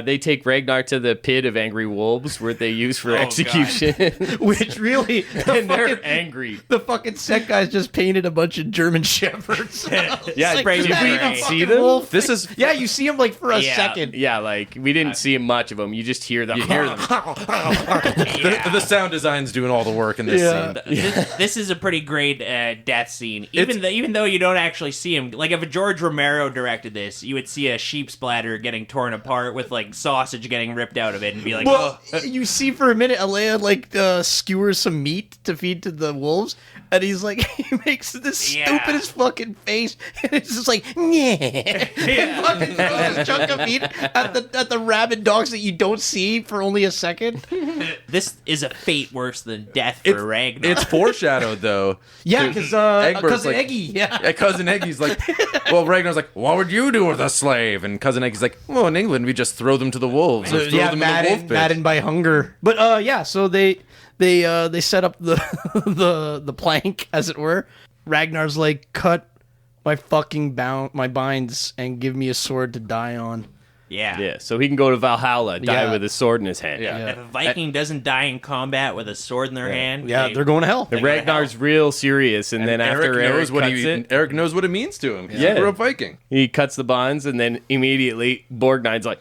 They take Ragnar to the pit of angry wolves, where they use for execution. Which really, And they're angry. the fucking set guys just painted a bunch of German shepherds. Yeah, Spray did spray. we even see them? Wolf. This is Yeah, you see him like for a Yeah. second. Yeah, like we didn't see much of them. You just hear them. You hear them. The sound design's doing all the work in this scene. This is a pretty great death scene. Even though you don't actually see him. Like, if a George Romero directed this, you would see a sheep splatter getting torn apart with, like, sausage getting ripped out of it and be like, Well, oh. you see for a minute, Alea like skewers some meat to feed to the wolves, and he's like, he makes this Yeah. stupidest fucking face, and it's just like, yeah, fucking throws this chunk of meat at the rabid dogs that you don't see for only a second. This is a fate worse than death for Ragnar. It's foreshadowed, though. Yeah, because Egbert's cousin like- Eggy, yeah. Cousin Eggy's like, well, Ragnar's like, what would you do with a slave? And Cousin Eggy's like, well, in England, we just throw them to the wolves. Or throw them in the wolf pit. maddened by hunger. But yeah, so they set up the plank, as it were. Ragnar's like, cut my fucking my binds and give me a sword to die on. yeah. Yeah, so he can go to Valhalla, die Yeah. with a sword in his hand. Yeah. If a Viking doesn't die in combat with a sword in their hand, Yeah, they're going to hell. And Ragnar's real serious, and then after Eric Eric knows what it means to him. He's Yeah. a grew up Viking. he cuts the bonds, and then immediately Borgnine's like,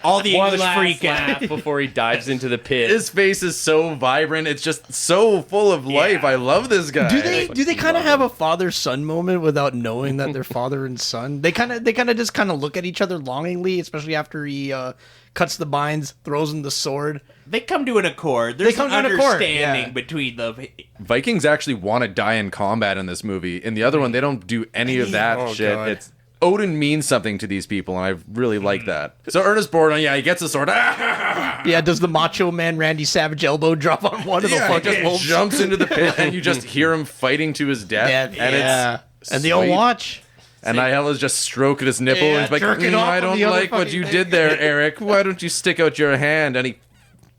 all the one English last freak laugh out. before he dives into the pit. His face is so vibrant. It's just so full of life. I love this guy. Do they kind of have a father-son moment without knowing that they're father and son? They kind of just look at each other longingly, especially after he cuts the binds, throws in the sword. They come to an accord. There's come an to an accord, understanding yeah. between them. Vikings actually want to die in combat in this movie. In the other one, they don't do any of that shit. God. It's Odin means something to these people, and I really like that. So Ernest Borgnine, he gets a sword. Yeah, does the Macho Man Randy Savage elbow drop on one of the He fucking just wolves? jumps into the pit, and you just hear him fighting to his death. And it's and they all sweet. watch. And Nihella's just stroking his nipple, and he's like, jerking off I on don't the other like what fucking you thing." did there, Eric. Why don't you stick out your hand? And he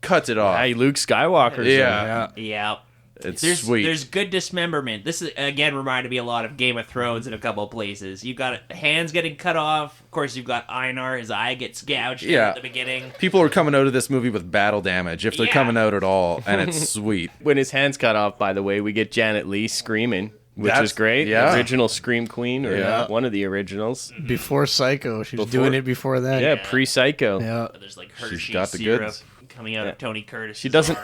cuts it off. Hey, Luke Skywalker's Yeah. Yeah. It's There's sweet. there's good dismemberment. This is again reminded me a lot of Game of Thrones in a couple of places. You've got hands getting cut off. Of course, you've got Einar. His eye gets gouged Yeah. at the beginning. People are coming out of this movie with battle damage, if they're Yeah. coming out at all, and it's sweet. When his hand's cut off, by the way, we get Janet Leigh screaming, which That's- is great. yeah. Original Scream Queen, or Yeah. one of the originals. Before Psycho. She was doing it before that. Yeah, pre-Psycho. Yeah. There's like Hershey got the syrup goods. coming out of Tony Curtis. She doesn't-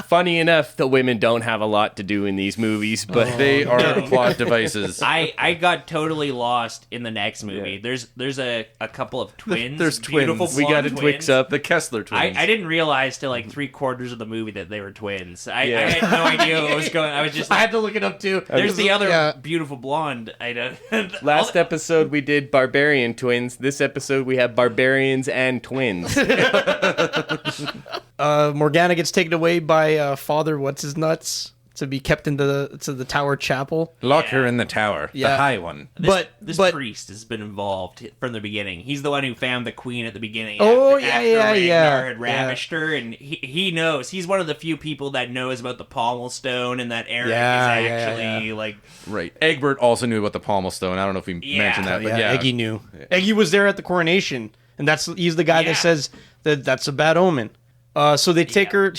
Funny enough, the women don't have a lot to do in these movies, but They are plot devices. I got totally lost in the next movie. There's a couple of twins. There's beautiful twins. we got to blonde twix twins. up. The Kessler twins. I didn't realize till like 3/4 of the movie that they were twins. I Yeah. had no idea what was going. I was just I like, had to look it up too. there's the other Yeah. beautiful blonde. I don't. Last episode we did barbarian twins. This episode we have barbarians and twins. Morgana gets taken away by Father What's His Nuts to be kept in the Tower Chapel. Lock her in the tower. The Yeah. high one. This but priest has been involved from the beginning. He's the one who found the queen at the beginning. Oh, after, yeah, after yeah, Ragnar yeah. had ravished her, and he knows. He's one of the few people that knows about the pommel stone and that Eric Yeah, is yeah, actually like. Right. Egbert also knew about the pommel stone. I don't know if we mentioned that, but yeah. Eggy knew. Eggy was there at the coronation, and he's the guy Yeah. that says that that's a bad omen. So they take her.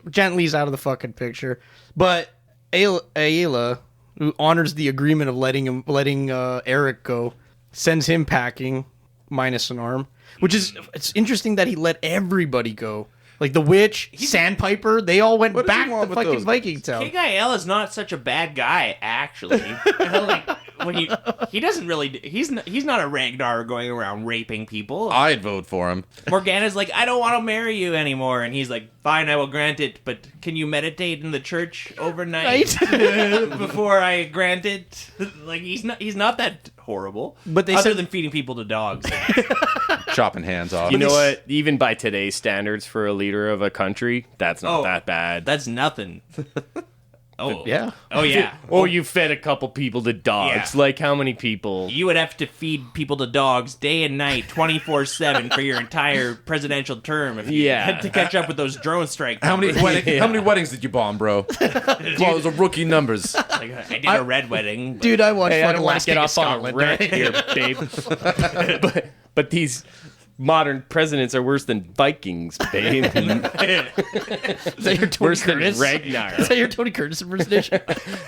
Janet Leigh's out of the fucking picture, but Ayla, who honors the agreement of letting Eric go, sends him packing, minus an arm. Which is it's interesting that he let everybody go. Like the witch, Sandpiper, they all went What does he back to want with fucking those? Viking town. King Aiel is not such a bad guy, actually. Like, when he doesn't really. He's not a Ragnar going around raping people. I'd vote for him. Morgana's like, I don't want to marry you anymore, and he's like, fine, I will grant it, but can you meditate in the church overnight before I grant it? Like he's not that horrible. But they other said- than feeding people to dogs. Chopping hands off. You know what? Even by today's standards for a leader of a country, that's not Oh. that bad. That's nothing. Oh Yeah. Oh yeah. Or you fed a couple people to dogs. Yeah. Like how many people? You would have to feed people to dogs day and night, 24/7 for your entire presidential term if you Yeah. had to catch up with those drone strike How many numbers. how many weddings did you bomb, bro? Those are rookie numbers. Like, I did a red wedding. but- Dude, I watched Hey, I fucking don't want Last to get King of off on a Scotland. rant here, babe. but these modern presidents are worse than Vikings, babe. Is that your Tony Worse than Curtis? Ragnar. Is that your Tony Curtis impersonation?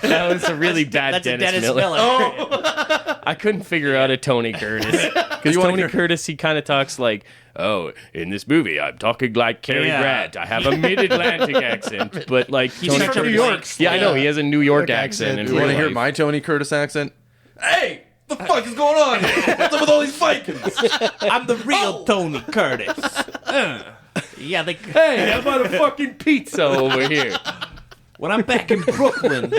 That was a really bad That's Dennis, a Dennis Miller. Miller. I couldn't figure out a Tony Curtis. Because Tony Curtis, he kind of talks like, oh, in this movie, I'm talking like Cary Yeah. Grant. I have a mid-Atlantic accent. But like, He's Tony such a New York. blank yeah, I know, he has a New York accent. accent. in You want to real hear life. my Tony Curtis accent? Hey, the fuck is going on here? What's up with all these Vikings? I'm the real Tony Curtis. Yeah, like Hey, how about a fucking pizza over here? when I'm back in Brooklyn,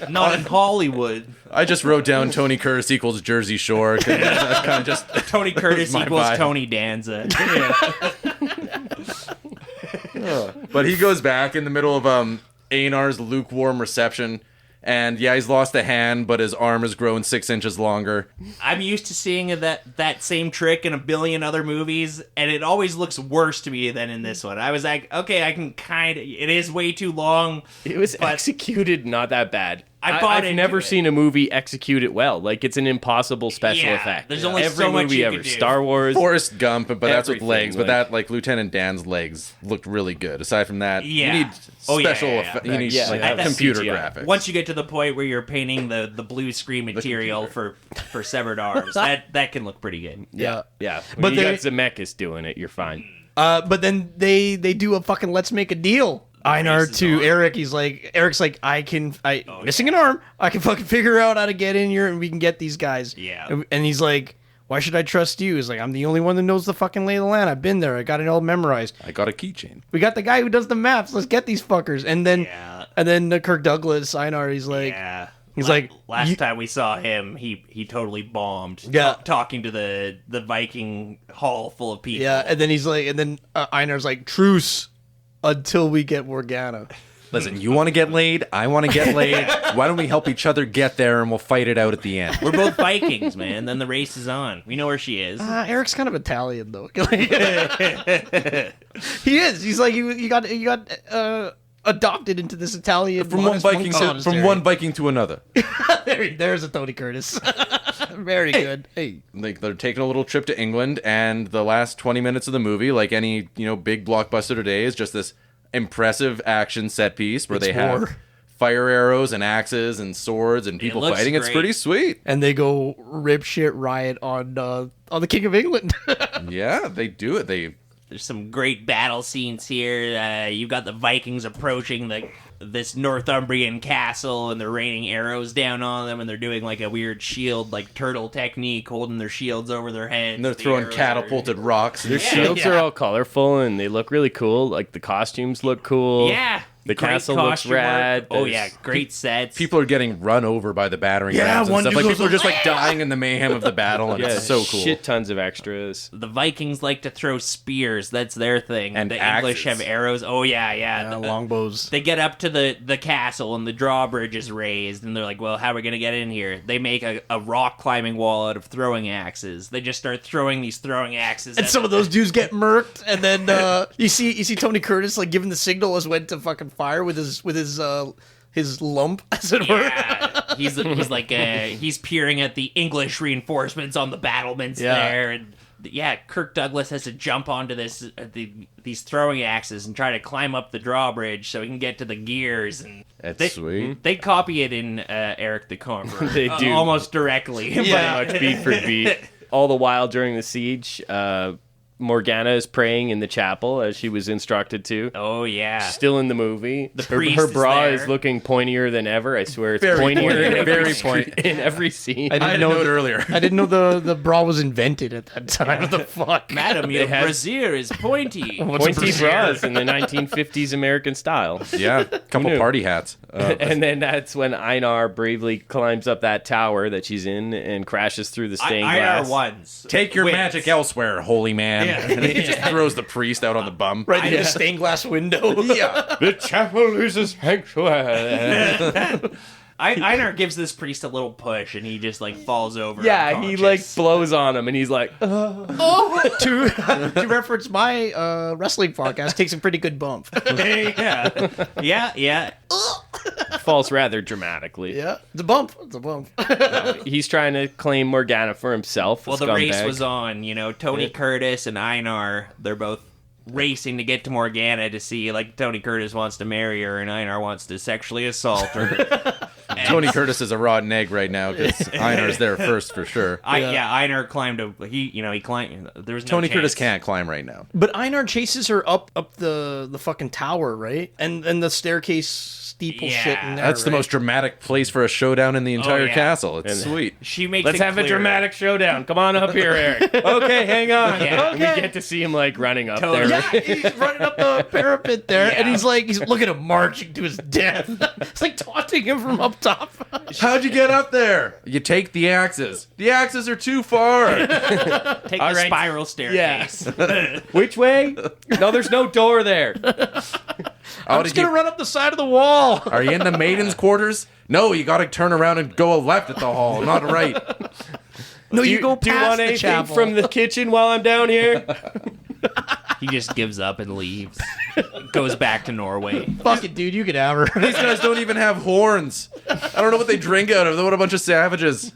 not in Hollywood. I just wrote down Tony Curtis equals Jersey Shore. 'Cause that's kind of just Tony Curtis my equals vibe. Tony Danza. But he goes back in the middle of Einar's lukewarm reception. And yeah, he's lost a hand, but his arm has grown 6 inches longer. I'm used to seeing that same trick in a billion other movies, and it always looks worse to me than in this one. I was like, okay, I can kind of. It is way too long. It was executed not that bad. I've I've never into it. seen a movie execute it well. Like, it's an impossible special Yeah, effect. there's only Every so much movie you ever. can do. Star Wars. Forrest Gump, but that's with Everything, legs. But like- that, like, Lieutenant Dan's legs looked really good. Aside from that, Yeah. you need Oh, yeah, special yeah, yeah. effects. You need Yeah, like, yeah. computer CGI. graphics. Once you get to the point where you're painting the blue screen material for severed arms, that can look pretty good. Yeah. Yeah. But But you they- got Zemeckis doing it, you're fine. But then they do a fucking let's make a deal. Einar to Eric, Eric's like, missing an arm, I can fucking figure out how to get in here and we can get these guys. Yeah. And he's like, why should I trust you? He's like, I'm the only one that knows the fucking lay of the land. I've been there. I got it all memorized. I got a keychain. We got the guy who does the maps. Let's get these fuckers. And then Yeah. and then Kirk Douglas, Einar, he's like, Yeah. He's like, last time we saw him, he totally bombed. Yeah. Talking to the Viking hall full of people. yeah, and then he's like, and then Einar's like, truce until we get Morgana. Listen, you want to get laid? I want to get laid. Why don't we help each other get there and we'll fight it out at the end? We're both Vikings, man. Then the race is on. We know where she is. Eric's kind of Italian though. He is. He's like, you got adopted into this Italian From one Viking to another. There's a Tony Curtis. Very good. Hey, Like they're taking a little trip to England, and the last 20 minutes of the movie, like any big blockbuster today, is just this impressive action set piece where they have fire arrows and axes and swords and people fighting. great. It's pretty sweet. and they go rip shit riot on the King of England. Yeah, they do it. There's some great battle scenes here. You've got the Vikings approaching this Northumbrian castle, and they're raining arrows down on them, and they're doing like a weird shield, like turtle technique, holding their shields over their heads. And they're The throwing arrows catapulted rocks. Their shields are all colorful and they look really cool. Like the costumes look cool. Yeah. The Great castle looks costume work. rad. Oh, There's- yeah. Great sets. People are getting run over by the battering rams and one stuff. dude Like people are goes, just like dying in the mayhem of the battle, and Yeah, it's so cool. shit tons of extras. The Vikings like to throw spears. That's their thing. And the English axes. have arrows. Oh, yeah. The- longbows. They get up to the castle, and the drawbridge is raised, and they're like, well, how are we going to get in here? They make a rock climbing wall out of throwing axes. They just start throwing these throwing axes. And at some of those dudes get murked, and then you see Tony Curtis like giving the signal as when to fucking fire with his lump, as it were. Yeah, he's like he's peering at the English reinforcements on the battlements there, and Kirk Douglas has to jump onto these throwing axes and try to climb up the drawbridge so he can get to the gears. And That's sweet. They copy it in Erik the Conqueror. They do. Almost directly. Pretty much beat for beat. All the while during the siege, Morgana is praying in the chapel as she was instructed to. Oh yeah. Still in the movie. priest Her is bra there. is looking pointier than ever. I swear it's Very pointier pointy. in Very every pointy. in every scene. I I didn't didn't know it earlier. I didn't know the bra was invented at that time. What the fuck? Madam, your had- brassiere is pointy. Pointy bras in the 1950s American style. Yeah, a couple knew? party hats. And then that's when Einar bravely climbs up that tower that she's in and crashes through the stained glass. IR ones. Take your Wins. magic elsewhere, holy man. Yeah. And he just throws the priest out on the bum. Right in the stained glass window. Yeah. The chapel is a sanctuary. Einar gives this priest a little push, and he just like falls over. Yeah, he like unconscious. blows on him and he's like, to reference my wrestling podcast, takes a pretty good bump. yeah. falls rather dramatically. Yeah, it's a bump. It's a bump. He's trying to claim Morgana for himself. Well, the race was on. Tony Curtis and Einar. They're both racing to get to Morgana to see, like, Tony Curtis wants to marry her and Einar wants to sexually assault her. Tony Curtis is a rotten egg right now because Einar's there first for sure. Einar climbed he climbed. There was no Tony chance. Curtis can't climb right now. But Einar chases her up the fucking tower, right? And the staircase steeple Yeah. shit in there. That's the right? most dramatic place for a showdown in the entire yeah. castle. It's And- sweet. She makes Let's it have a clear. dramatic showdown. Come on up here, Eric. Okay, hang on. Yeah. And we get to see him like running up Totally. there. Yeah, he's running up the parapet there, and Yeah. he's look at him marching to his death. It's like taunting him from up top. How'd you get up there? You take the axes. The axes are too far. Take All the right. spiral staircase. Which way? No, there's no door there. I'm just gonna run up the side of the wall. Are you in the maiden's quarters? No, you gotta turn around and go left at the hall, not right. No, you go Do you past want the anything chapel. from the kitchen while I'm down here? He just gives up and leaves. Goes back to Norway. Fuck it, dude. You can have her. These guys don't even have horns. I don't know what they drink out of. They're what a bunch of savages.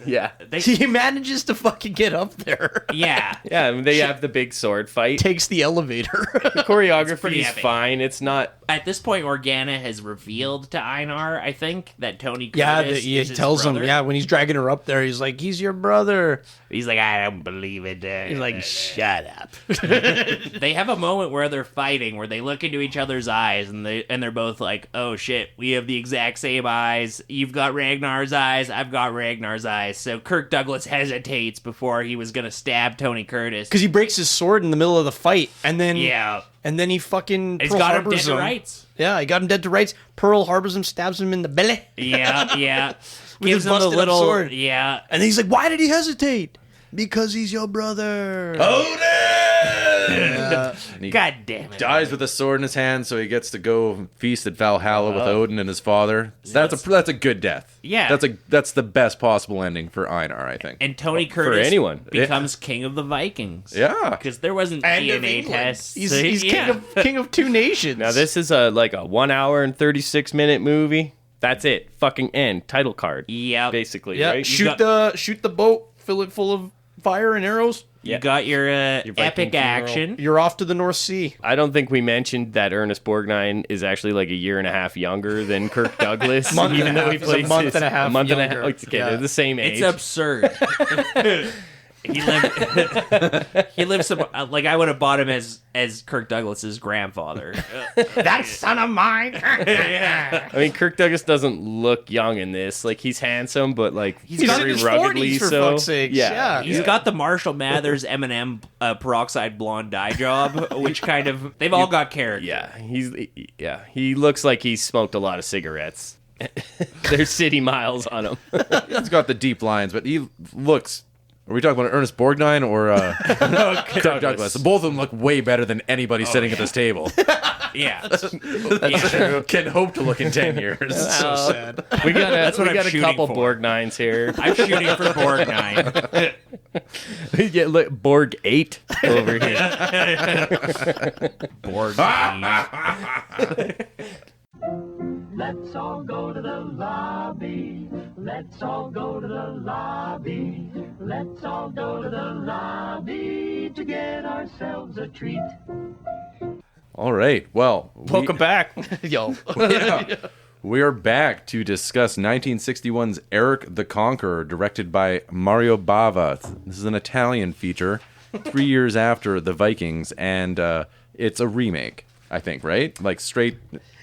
Yeah. He manages to fucking get up there. Yeah. Yeah, I mean, they have the big sword fight. Takes the elevator. The choreography pretty is epic. fine. It's not. At this point, Morgana has revealed to Einar, I think, that Tony Curtis Yeah, is he his tells him. brother. Yeah, when he's dragging her up there, he's like, "He's your brother." He's like, I don't believe it. He's like, "Shut up." They have a moment where they're fighting, where they look into each other's eyes, and they're both like, "Oh shit, we have the exact same eyes. You've got Ragnar's eyes. I've got Ragnar's Einar's eyes. So Kirk Douglas hesitates before he was gonna stab Tony Curtis. Because he breaks his sword in the middle of the fight, and then Yeah. and then he fucking He's Pearl got him dead Harbors to rights. Yeah, he got him dead to rights. Pearl harbors him, stabs him in the belly, Yeah. With Gives his him the busted up little sword. Yeah. and then he's like, "Why did he hesitate? Because he's your brother." And he God damn it. dies with a sword in his hand, so he gets to go feast at Valhalla with Odin and his father. That's a good death. Yeah. That's the best possible ending for Einar, I think. And Tony Curtis anyone. becomes king of the Vikings. Yeah. Because there wasn't And of DNA England. tests. He's, So he's yeah. king of two nations. Now this is a 1 hour and 36-minute movie. That's it. Fucking end. Title card. Yep. Basically, yeah, right? shoot the boat, fill it full of fire and arrows. You got your Viking epic funeral. action. You're off to the North Sea. I don't think we mentioned that Ernest Borgnine is actually like a year and a half younger than Kirk Douglas. Month and even a though half. he He's a plays month his- and a half A month and a half. younger. Okay, Yeah. they're the same age. It's absurd. He lived some like I would have bought him as Kirk Douglas's grandfather. That son of mine. I mean, Kirk Douglas doesn't look young in this. Like, he's handsome, but like He's in very his ruggedly 40s, for so. fuck's sakes. Yeah. He's got the Marshall Mathers M&M peroxide blonde dye job, which kind of they've all got character. Yeah, he looks like he smoked a lot of cigarettes. There's city miles on him. He's got the deep lines, but he looks... Are we talking about Ernest Borgnine or Kirk Douglas? Both of them look way better than anybody sitting at this table. Yeah. Can hope to look in 10 years. So sad. We got what I'm a shooting couple for. Borgnines here. I'm shooting for Borgnine. Yeah, look, Borg 8 over here. Borgnine. Let's all go to the lobby. Let's all go to the lobby. Let's all go to the lobby to get ourselves a treat. All right. Well, Welcome back. Yo. we are back to discuss 1961's Erik the Conqueror, directed by Mario Bava. This is an Italian feature, 3 years after The Vikings, and it's a remake, I think, right? Like straight...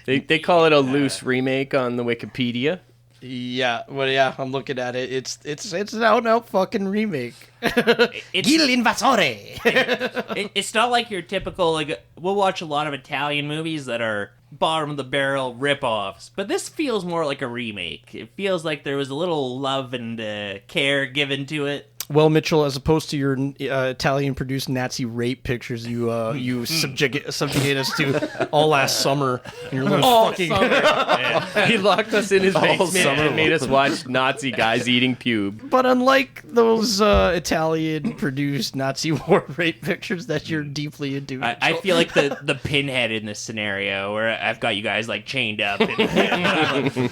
They call it a loose remake on the Wikipedia. Yeah, well, yeah, I'm looking at it. It's an out fucking remake. It's, Il invasore. it's not like your typical, like, we'll watch a lot of Italian movies that are bottom of the barrel rip-offs, but this feels more like a remake. It feels like there was a little love and care given to it. Well, Mitchell, as opposed to your Italian-produced Nazi rape pictures you subjugate us to all last summer, and your little fucking He locked us in his basement summer and made us watch Nazi guys eating pube. But unlike those Italian-produced Nazi war rape pictures that you're deeply into, I feel like the pinhead in this scenario where I've got you guys like chained up and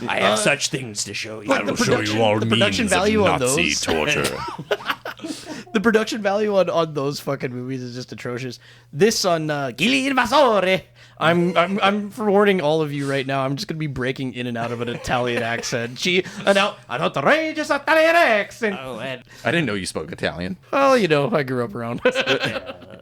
I have such things to show you. the production value on those torture. the production value on those fucking movies is just atrocious. This on Il invasore. I'm forewarning all of you right now. I'm just gonna be breaking in and out of an Italian accent. An outrageous Italian accent. Oh, and I didn't know you spoke Italian. Well, you know, I grew up around.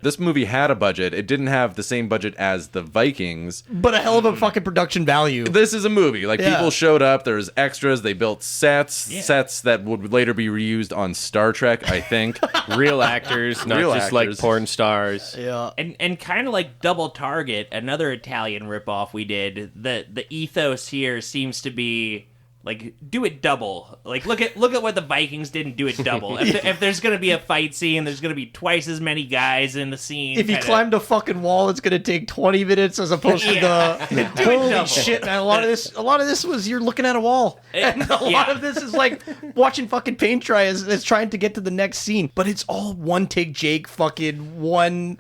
This movie had a budget. It didn't have the same budget as The Vikings. But a hell of a fucking production value. This is a movie. Like, Yeah. people showed up. There's extras. They built sets that would later be reused on Star Trek, I think. Real actors, not Real just like actors. porn stars. Yeah. and kind of like Double Target, another Italian ripoff we did. The ethos here seems to be like, do it double. Like, look at what the Vikings did and do it double. If there's gonna be a fight scene, there's gonna be twice as many guys in the scene. If you kinda- climbed a fucking wall, it's gonna take 20 minutes as opposed to the holy double. shit, man. A lot of this was you're looking at a wall. And a lot of this is like watching fucking paint dry as trying to get to the next scene. But it's all one take Jake fucking one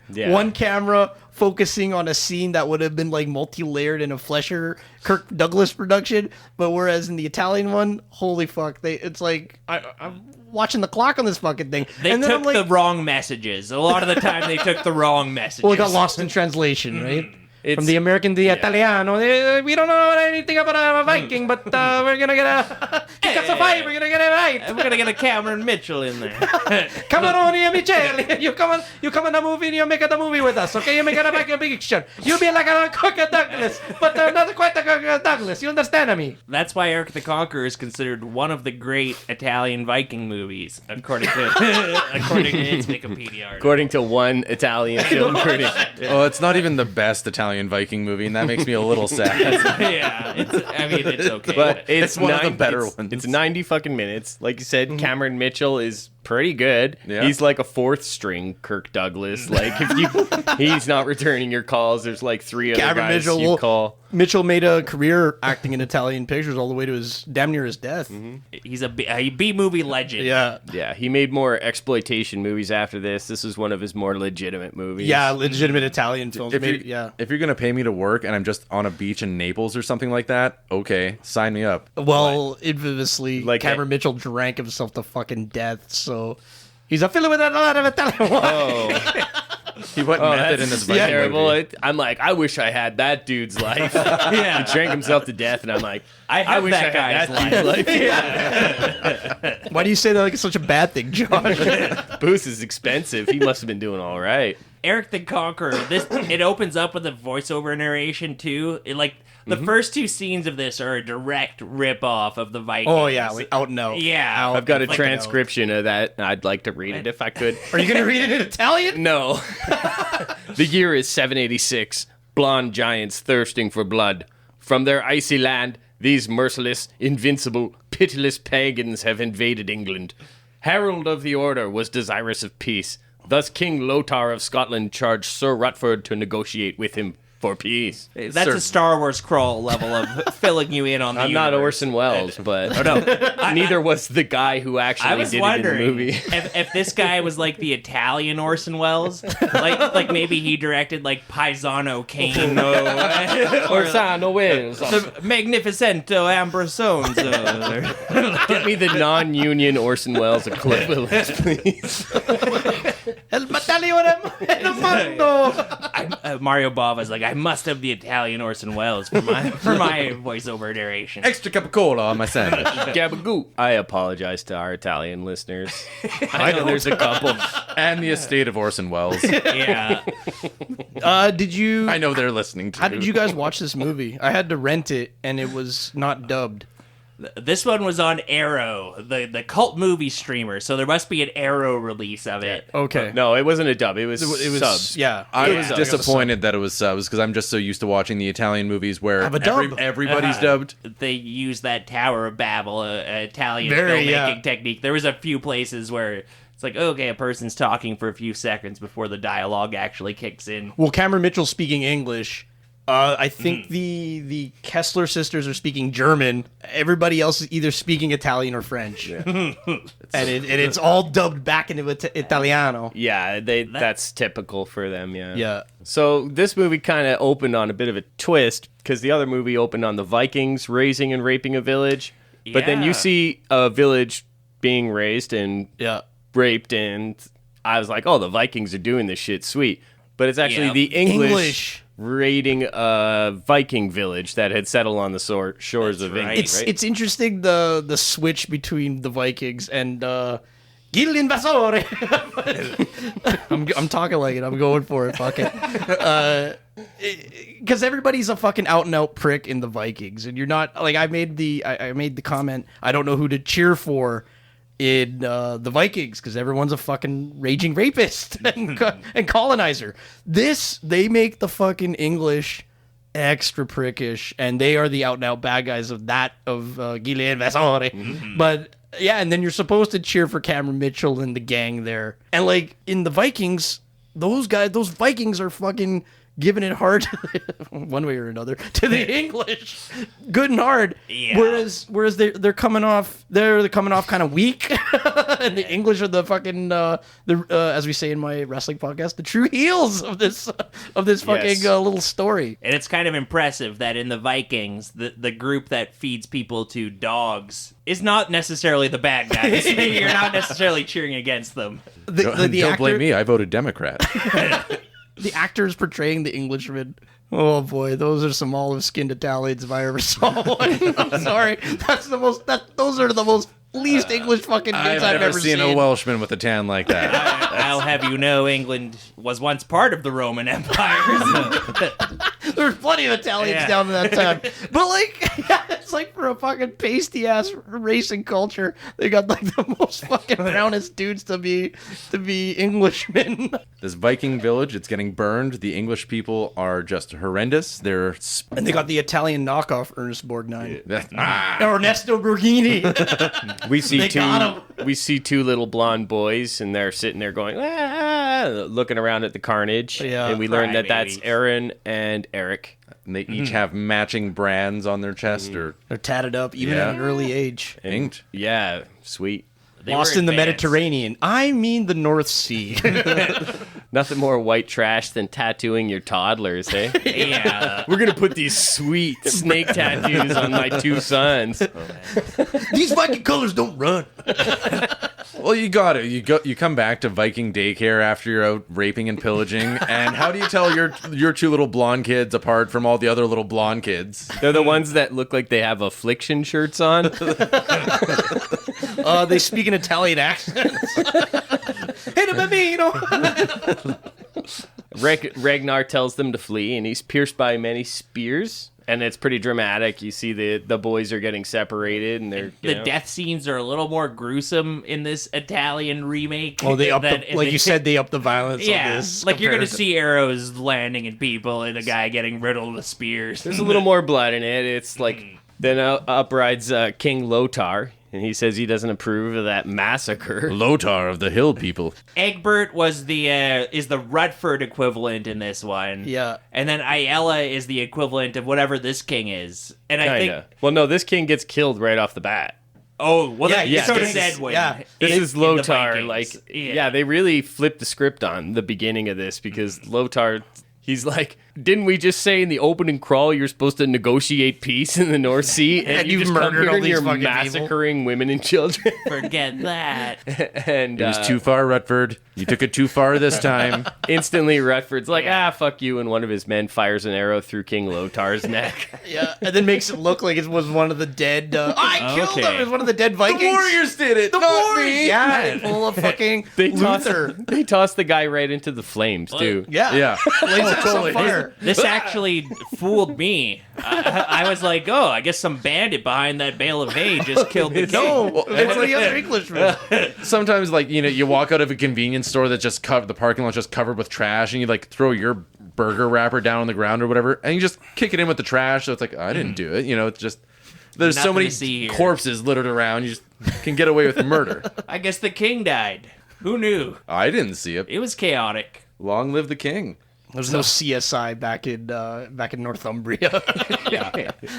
camera focusing on a scene that would have been like multi-layered in a Fleischer Kirk Douglas production, but whereas in the Italian one, holy fuck, it's like I'm watching the clock on this fucking thing. They and then took the wrong messages. A lot of the time, they took the wrong messages. well, it got lost in translation, right? From the American, the Italiano. We don't know anything about a Viking, but we're gonna get a fight. We're gonna get it right. We're gonna get a Cameron Mitchell in there. Cameroni and Michele, you come in the movie and you make the movie with us, okay? You make a big picture. You be like a Kirk Douglas, but not quite a Kirk Douglas. You understand me? That's why Erik the Conqueror is considered one of the great Italian Viking movies, according to its Wikipedia article. According to one Italian film critic. Oh, it's not even the best Italian Viking movie, and that makes me a little sad. Yeah, it's okay. But it's one of the better ones. It's 90 fucking minutes. Like you said, Cameron Mitchell is pretty good. Yeah. He's like a fourth string Kirk Douglas. Like if he's not returning your calls, there's like three other Cameron guys Mitchell you call. Mitchell made a career acting in Italian pictures all the way to his damn near his death. He's a B-movie legend. Yeah. Yeah, he made more exploitation movies after this. This is one of his more legitimate movies. Yeah, legitimate Italian films. If you're gonna pay me to work and I'm just on a beach in Naples or something like that, okay, sign me up. Well, infamously, Like Cameron Mitchell drank himself to fucking death, so he's a filler with a lot of Italian wine. Oh. He went method in this Viking terrible. movie. I'm like, I wish I had that dude's life. Yeah. He drank himself to death, and I'm like, I wish that I had that dude's life. Why do you say that like it's such a bad thing, Josh? Booze is expensive. He must have been doing all right. Erik the Conqueror. It opens up with a voiceover narration too. The first two scenes of this are a direct rip-off of the Vikings. Oh yeah, out and out. Yeah. Out I've got a and out. transcription of that. I'd like to read it if I could. Are you gonna read it in Italian? No. The year is 786. Blonde giants thirsting for blood. From their icy land, these merciless, invincible, pitiless pagans have invaded England. Harold of the Order was desirous of peace. Thus King Lothar of Scotland charged Sir Rutford to negotiate with him for peace. That's a Star Wars crawl level of filling you in on the I'm not universe. Orson Welles, but No, neither was the guy who actually I was did wondering it in the movie. if this guy was like the Italian Orson Welles, like maybe he directed like Paisano Cane or Orsano Welles. the Magnificento Ambrosons. Get me the non-union Orson Welles equivalent, please. El battaglione del mondo. Mario Bava is like, I must have the Italian Orson Welles for my voiceover narration. Extra cup of cola on my sandwich. Gabagoo. I apologize to our Italian listeners. I know there's a couple. And the estate of Orson Welles. Yeah. Did you? I know they're listening to. How did you guys watch this movie? I had to rent it, and it was not dubbed. This one was on Arrow, the cult movie streamer, so there must be an Arrow release of it. Okay. No, it wasn't a dub. It was subs. Yeah. I was Yeah. disappointed that it was subs because I'm just so used to watching the Italian movies where Have a dub. everybody's dubbed. They use that Tower of Babel, Italian Very, filmmaking technique. There was a few places where it's like, okay, a person's talking for a few seconds before the dialogue actually kicks in. Well, Cameron Mitchell speaking English. I think the Kessler sisters are speaking German. Everybody else is either speaking Italian or French. Yeah. and it's all dubbed back into Italiano. Yeah, that's typical for them, yeah. Yeah. So this movie kind of opened on a bit of a twist because the other movie opened on the Vikings raising and raping a village. But then Yeah. you see a village being raised and Yeah. raped, and I was like, oh, the Vikings are doing this shit, sweet. But it's actually Yeah. the English English. raiding a Viking village that had settled on the shores of right. England, right? It's interesting the switch between the Vikings and Il Invasore. I'm talking like it. I'm going for it. Fuck it. Because everybody's a fucking out and out prick in the Vikings, and you're not like I made the comment. I don't know who to cheer for in the Vikings because everyone's a fucking raging rapist and colonizer. They make the fucking English extra prickish, and they are the out and out bad guys of Gile Invasore. But yeah, and then you're supposed to cheer for Cameron Mitchell and the gang there. And like in the Vikings, those Vikings are fucking giving it hard one way or another to the English, good and hard. Yeah. Whereas they're coming off kind of weak, and the English are the fucking as we say in my wrestling podcast, the true heels of this fucking little story. And it's kind of impressive that in the Vikings, the group that feeds people to dogs is not necessarily the bad guys. You're not necessarily cheering against them. Don't blame me. I voted Democrat. the actors portraying the Englishmen. Oh boy, those are some olive-skinned Italians if I ever saw one. I'm sorry, those are the most least English fucking bits I've never ever seen a Welshman with a tan like that. I'll have you know, England was once part of the Roman Empire. There's plenty of Italians down in that time, but like, it's like for a fucking pasty ass racing culture, they got like the most fucking brownest dudes to be Englishmen. This Viking village, it's getting burned. The English people are just horrendous. And they got the Italian knockoff Ernest Borgnine. Ah. Ernesto Borghini. We see They got we see two little blonde boys, and they're sitting there going, looking around at the carnage. Yeah. And we learn that that's Crybabies. Aaron and Eric. And they each have matching brands on their chest or They're tatted up even Yeah. at an early age. inked. Yeah, sweet. They Lost were in the advanced. Mediterranean. I mean the North Sea. Nothing more white trash than tattooing your toddlers, eh? Yeah. We're going to put these sweet snake tattoos on my two sons. These Viking colors don't run. Well, you got it. You come back to Viking daycare after you're out raping and pillaging, and how do you tell your two little blonde kids apart from all the other little blonde kids? They're the ones that look like they have affliction shirts on. They speak in Italian accents. Hey, bambino. Ragnar tells them to flee, and he's pierced by many spears. And it's pretty dramatic. You see the boys are getting separated, and they're The death scenes are a little more gruesome in this Italian remake. Well, they you said, they upped the violence on Yeah, this. like you're going to comparison. see arrows landing at people and a guy getting riddled with spears. There's a little more blood in it. It's like then up rides King Lothar, and he says he doesn't approve of that massacre. Lothar of the Hill people. Egbert was is the Rutford equivalent in this one. Yeah. And then Aiella is the equivalent of whatever this king is. And I think Kinda. Well, no, this king gets killed right off the bat. so this said is- when yeah. This in- is in the Lothar. Vikings. Like, yeah, they really flipped the script on the beginning of this because Lothar, he's like, didn't we just say in the opening crawl you're supposed to negotiate peace in the North Sea? And you you've just come murdered here all and these you're fucking people? massacring women and children. Forget that. And It was too far, Rutford. You took it too far this time. instantly Rutford's like, fuck you, and one of his men fires an arrow through King Lothar's neck. Yeah, and then makes it look like it was one of the dead. I killed Okay. him. It was one of the dead Vikings. The Warriors did it. The not Warriors. me. Yeah, full of fucking Luther. Toss the guy right into the flames, too. Yeah, Yeah. Blaze it on fire. This actually fooled me. I was like, oh, I guess some bandit behind that bale of hay just killed the king. No, it's the other Englishman. Sometimes, like, you walk out of a convenience store that's just covered, the parking lot's just covered with trash, and you, like, throw your burger wrapper down on the ground or whatever, and you just kick it in with the trash, so it's like, I didn't do it. It's just, there's so Nothing many to see here. corpses littered around, you just can get away with murder. I guess the king died. Who knew? I didn't see it. It was chaotic. Long live the king. There's no CSI back in Northumbria.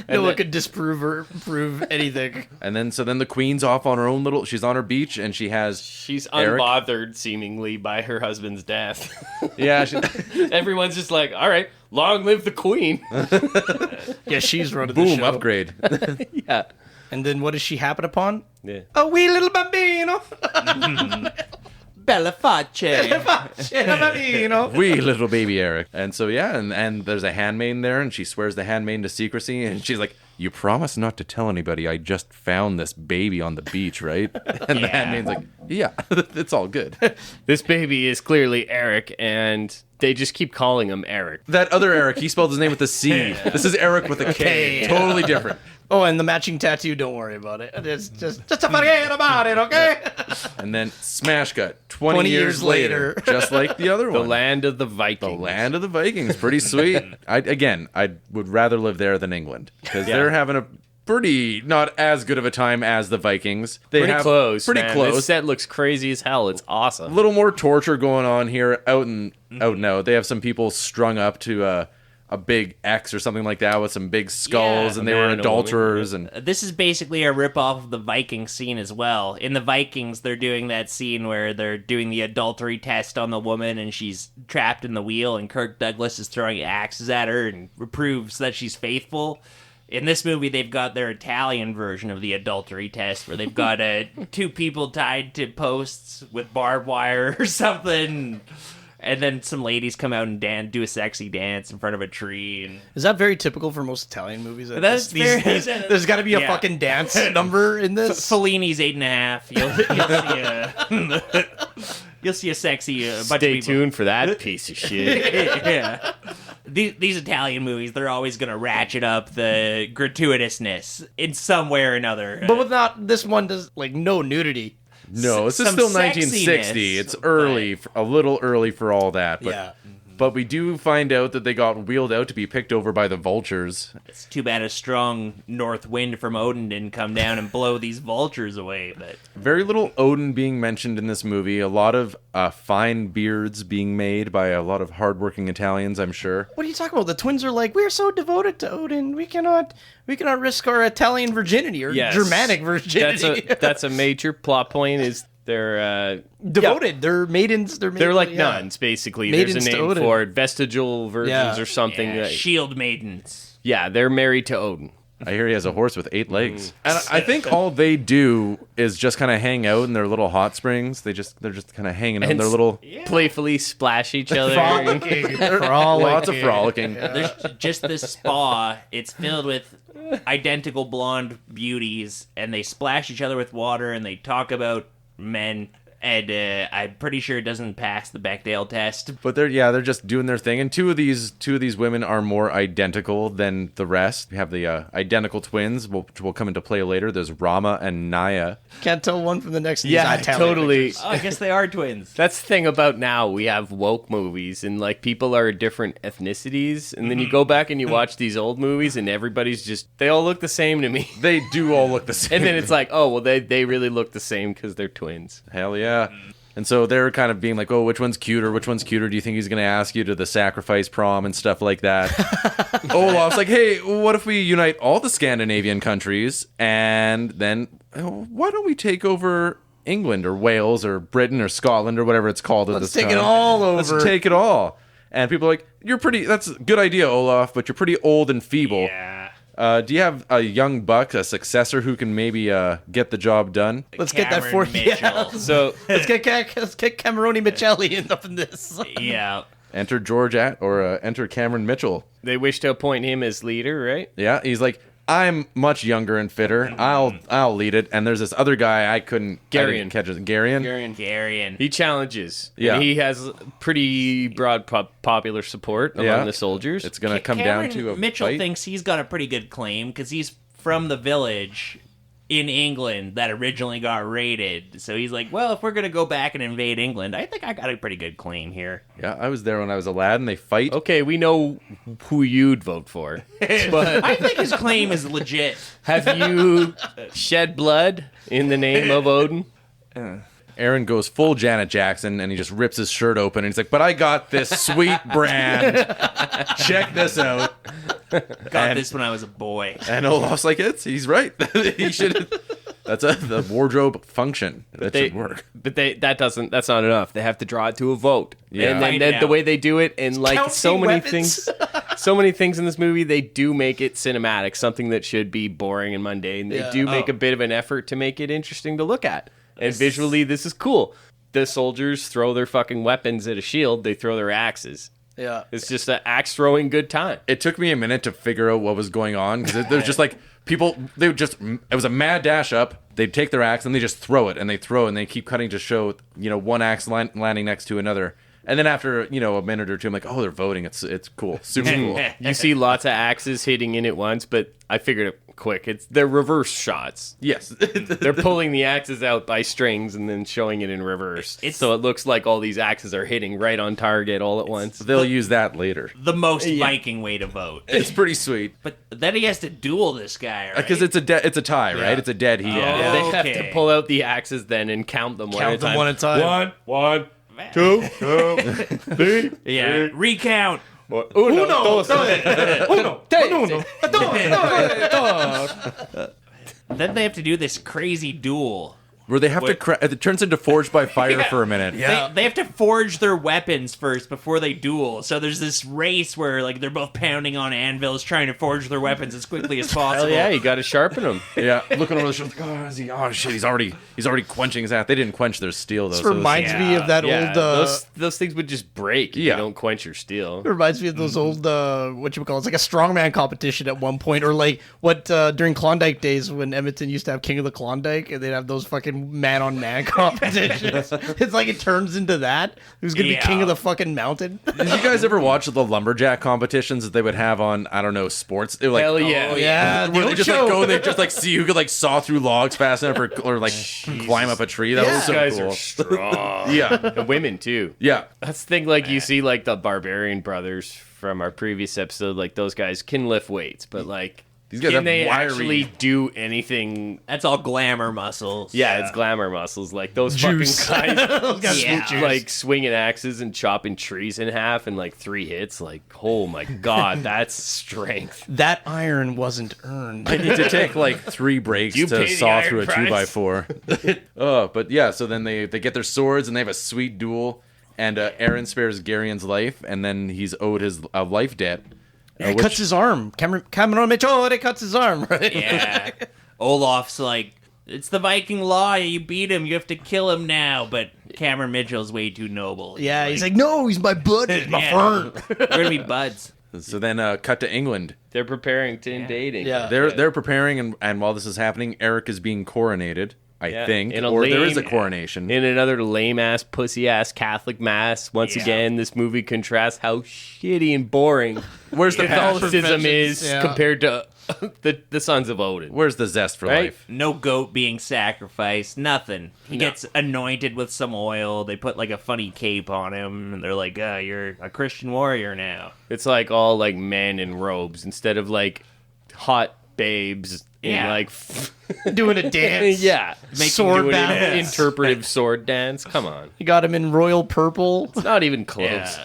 No one could disprove or prove anything. And then, the queen's off on her own she's on her beach, and she has She's Eric. unbothered, seemingly, by her husband's death. Yeah, Everyone's just like, all right, long live the queen. Yeah, she's running the boom, show. upgrade. Yeah. And then what does she happen upon? Yeah. A wee little bambino. Bella face. Bambino. Wee little baby Eric. And so, yeah, and there's a handmaiden there, and she swears the handmaiden to secrecy, and she's like, you promise not to tell anybody I just found this baby on the beach, right? And the handmaiden's like, yeah, it's all good. This baby is clearly Eric, and they just keep calling him Eric. That other Eric, he spelled his name with a C. This is Eric with a K. Totally different. Oh, and the matching tattoo, don't worry about it. It's just forget about it, okay? And then smash cut, 20 years later, just like the other The one. land of the Vikings. The land of the Vikings. Pretty sweet. I would rather live there than England, because they're having a pretty not as good of a time as the Vikings. They Pretty have close. Pretty man. close. This set looks crazy as hell. It's awesome. A little more torture going on here. Out and out. They have some people strung up to a big X or something like that with some big skulls, Yeah, and they a were man and a adulterers. woman. And This is basically a ripoff of the Viking scene as well. In the Vikings, they're doing that scene where they're doing the adultery test on the woman and she's trapped in the wheel, and Kirk Douglas is throwing axes at her and proves that she's faithful. In this movie, they've got their Italian version of the adultery test, where they've got two people tied to posts with barbed wire or something, And then some ladies come out and do a sexy dance in front of a tree. And Is that very typical for most Italian movies? That's very- There's got to be a Yeah. fucking dance number in this. Fellini's 8.5. You'll see a sexy bunch of Stay people. tuned for that piece of shit. Yeah. These Italian movies, they're always going to ratchet up the gratuitousness in some way or another. But with not this one does like no nudity. No, this is some still sexiness, 1960. It's early, a little early for all that. But, Yeah. but we do find out that they got wheeled out to be picked over by the vultures. It's too bad a strong north wind from Odin didn't come down and blow these vultures away. But Very little Odin being mentioned in this movie. A lot of fine beards being made by a lot of hardworking Italians, I'm sure. What are you talking about? The twins are like, we're so devoted to Odin, we cannot risk our Italian virginity or Yes. Germanic virginity. That's a major plot point. Is they're devoted. They're maidens. they're like yeah. nuns, basically. Maidens There's a to name Odin. for it. Vestigial virgins Yeah. or something. yeah, shield maidens. Yeah, they're married to Odin. I hear he has a horse with 8 legs. And I think all they do is just kind of hang out in their little hot springs. They're just kind of hanging out in their little Playfully splash each other. Frolicking. lots of frolicking. There's just this spa. It's filled with identical blonde beauties, and they splash each other with water, and they talk about men. And I'm pretty sure it doesn't pass the Bechdel test. But they're just doing their thing, and two of these women are more identical than the rest. We have the identical twins, which will come into play later. There's Rama and Naya. Can't tell one from the next. in these Yeah, Italian totally. pictures. Oh, I guess they are twins. That's the thing about now. We have woke movies, and like people are different ethnicities, and then you go back and you watch these old movies, and everybody's they all look the same to me. They do all look the same. And then it's like, oh well, they really look the same because they're twins. Hell yeah. And so they're kind of being like, oh, which one's cuter? Which one's cuter? Do you think he's going to ask you to the sacrifice prom and stuff like that? Olaf's like, hey, what if we unite all the Scandinavian countries and then why don't we take over England or Wales or Britain or Scotland or whatever it's called at this time? Let's take it all over. Let's take it all. And people are like, that's a good idea, Olaf, but you're pretty old and feeble. Yeah. Do you have a young buck, a successor who can maybe get the job done? Let's get that Cameron 40. Mitchell. Yeah. So Let's get Cameroni Michelli up in this. Yeah. Enter enter Cameron Mitchell. they wish to appoint him as leader, right? Yeah, he's like, I'm much younger and fitter. I'll lead it. And there's this other guy I didn't catch it. Garion. Garion. He challenges. Yeah. And he has pretty broad popular support among Yeah. the soldiers. It's gonna come down to a Mitchell fight. thinks he's got a pretty good claim because he's from the village in England that originally got raided. So he's like, well, if we're going to go back and invade England, I think I got a pretty good claim here. Yeah, I was there when I was a lad, and they fight. Okay, we know who you'd vote for. But I think his claim is legit. have you shed blood in the name of Odin? Aaron goes full Janet Jackson, and he just rips his shirt open, and he's like, but I got this sweet brand. Check this out. Got this when I was a boy. And Olaf's like, he's right. He should. That's the wardrobe function. That should work. But that's not enough. They have to draw it to a vote. Yeah. And Find then out. the way they do it, and like so Counting many weapons. things in this movie, they do make it cinematic, something that should be boring and mundane. They Yeah. do make a bit of an effort to make it interesting to look at. And visually, this is cool. The soldiers throw their fucking weapons at a shield. They throw their axes. Yeah. It's just an axe throwing good time. It took me a minute to figure out what was going on, because there was just like people, it was a mad dash up. They'd take their axe and they just throw it, and they keep cutting to show, one axe landing next to another. And then after, a minute or two, I'm like, oh, they're voting. It's cool. Super cool. You see lots of axes hitting in at once, but I figured it quick. They're reverse shots. Yes. They're pulling the axes out by strings and then showing it in reverse. So it looks like all these axes are hitting right on target all at once. They'll use that later. The most Viking way to vote. It's pretty sweet. But then he has to duel this guy, right? Because it's a tie, right? It's a dead heat. Yeah, they have Okay. to pull out the axes then and count them one at a time. one at a time. One, two, three. Yeah. Recount. Uno, dos, Then they have to do this crazy duel Where they have to it turns into Forged by Fire for a minute. They have to forge their weapons first before they duel. So there's this race where like they're both pounding on anvils trying to forge their weapons as quickly as possible. Hell yeah, you got to sharpen them. Yeah, looking over the shoulder, like, oh shit, he's already quenching his ass. They didn't quench their steel though. This reminds me of that old. Those things would just break if you don't quench your steel. It reminds me of those old what you would call it's like a strongman competition at one point, or like what during Klondike days when Edmonton used to have King of the Klondike, and they'd have those fucking man-on-man competitions. It's like it turns into that. Who's gonna be king of the fucking mountain? Did you guys ever watch the lumberjack competitions that they would have on, I don't know, sports? They were like, hell yeah. Where they just like go and they just like see who could like saw through logs fast enough or like climb up a tree. That was so guys cool. are strong. Yeah. The women too. Yeah. That's the thing, like you see like the Barbarian brothers from our previous episode, like those guys can lift weights, but like these guys can have they wiry... actually do anything? That's all glamour muscles. Yeah, it's glamour muscles. Like those Juice. fucking guys, Those guys like swinging axes and chopping trees in half in like 3 hits. Like, oh my god, that's strength. That iron wasn't earned. I need to take like 3 breaks You to pay the saw iron through a price. 2x4. Oh, but yeah, so then they get their swords and they have a sweet duel, and Aaron spares Garion's life, and then he's owed his life debt. He cuts his arm. Cameron Mitchell cuts his arm, right? Yeah. Olaf's like, it's the Viking law. You beat him. You have to kill him now. But Cameron Mitchell's way too noble. Yeah, he's like, no, he's my buddy. He's my friend. We're going to be buds. So then cut to England. They're preparing to invade England. Yeah. They're preparing, and while this is happening, Eric is being coronated, I think. In a Or there lame- is a coronation. In another lame-ass, pussy-ass Catholic mass. Once again, this movie contrasts how shitty and boring Where's the Catholicism is Yeah. compared to the Sons of Odin. Where's the zest for Right? life? No goat being sacrificed. Nothing. He gets anointed with some oil. They put like a funny cape on him. And they're like, you're a Christian warrior now. It's like all like men in robes instead of like hot babes in Yeah. like Doing a dance. yeah, Sword doing an battles. interpretive sword dance. Come on, You got him in royal purple. it's not even close. Yeah.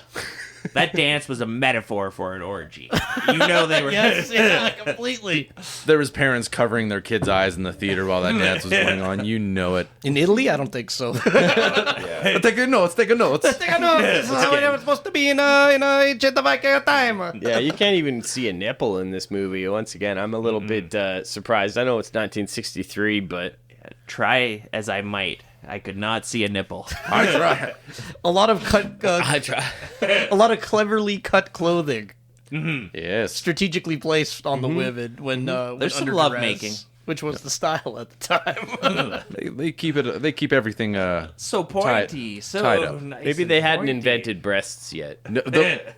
That dance was a metaphor for an orgy. You know they were... Yeah, completely. There was parents covering their kids' eyes in the theater while that dance was going on. You know it. In Italy, I don't think so. Take a notes. Take a notes. This is how it was supposed to be in a Viking time. Yeah, you can't even see a nipple in this movie. Once again, I'm a little bit surprised. I know it's 1963, but Try as I might, I could not see a nipple. I try. A lot of I try. a lot of cleverly cut clothing, Yes. strategically placed on the women when There's some under love duress, making. which was the style at the time. They keep it. They keep everything. So pointy, so tied up. nice. Maybe and they hadn't pointy. invented breasts yet. No,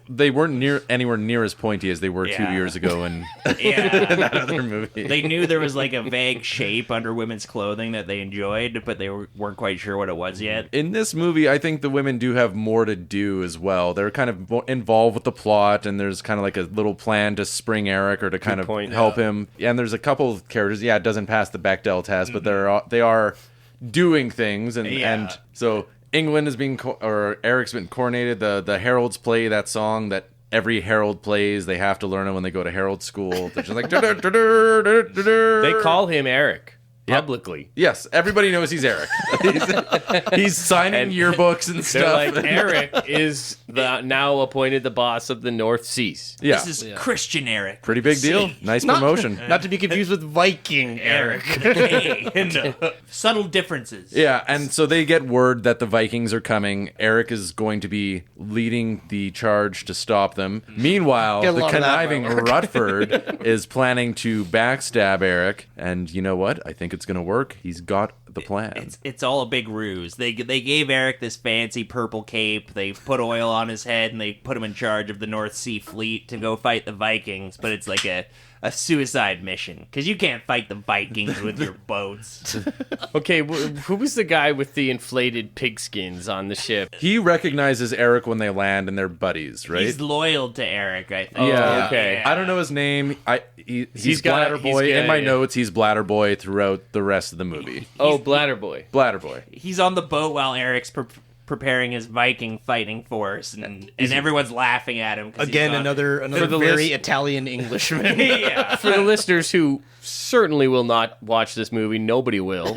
they weren't anywhere near as pointy as they were 2 Yeah. years ago in Yeah. that other movie. They knew there was like a vague shape under women's clothing that they enjoyed, but they weren't quite sure what it was yet. In this movie, I think the women do have more to do as well. They're kind of involved with the plot, and there's kind of like a little plan to spring Eric or to kind of point. help him. And there's a couple of characters. Yeah, it doesn't pass the Bechdel test, but they are doing things, and so England is being or Eric's been coronated. The heralds play that song that every herald plays. They have to learn it when they go to herald school. They're just like They call him Eric publicly. yes, everybody knows he's Eric. he's signing And yearbooks and They're stuff. like, Eric is now appointed the boss of the North Seas. yeah, This is Christian Eric. pretty big deal. Nice promotion. Not to be confused with Viking Eric. Hey, no. Subtle differences. Yeah, and so they get word that the Vikings are coming. Eric is going to be leading the charge to stop them. Meanwhile, Get a the lot of that, conniving by the way. Rutford is planning to backstab Eric. And you know what? I think it's going to work. He's got the plan. It's all a big ruse. They gave Eric this fancy purple cape. They put oil on his head and they put him in charge of the North Sea fleet to go fight the Vikings. But it's like a suicide mission because you can't fight the Vikings with your boats. Okay, who was the guy with the inflated pigskins on the ship? He recognizes Eric when they land, and they're buddies, right? He's loyal to Eric, I think. Yeah. okay. I don't know his name. He's got- Bladder he's Boy. got- In my yeah. notes, he's Bladder Boy throughout the rest of the movie. Oh, Bladder Boy. Bladder Boy. He's on the boat while Eric's preparing his Viking fighting force, and everyone's laughing at him. 'Cause Again, he's another the very list- Italian Englishman. yeah. For the listeners who certainly will not watch this movie, nobody will.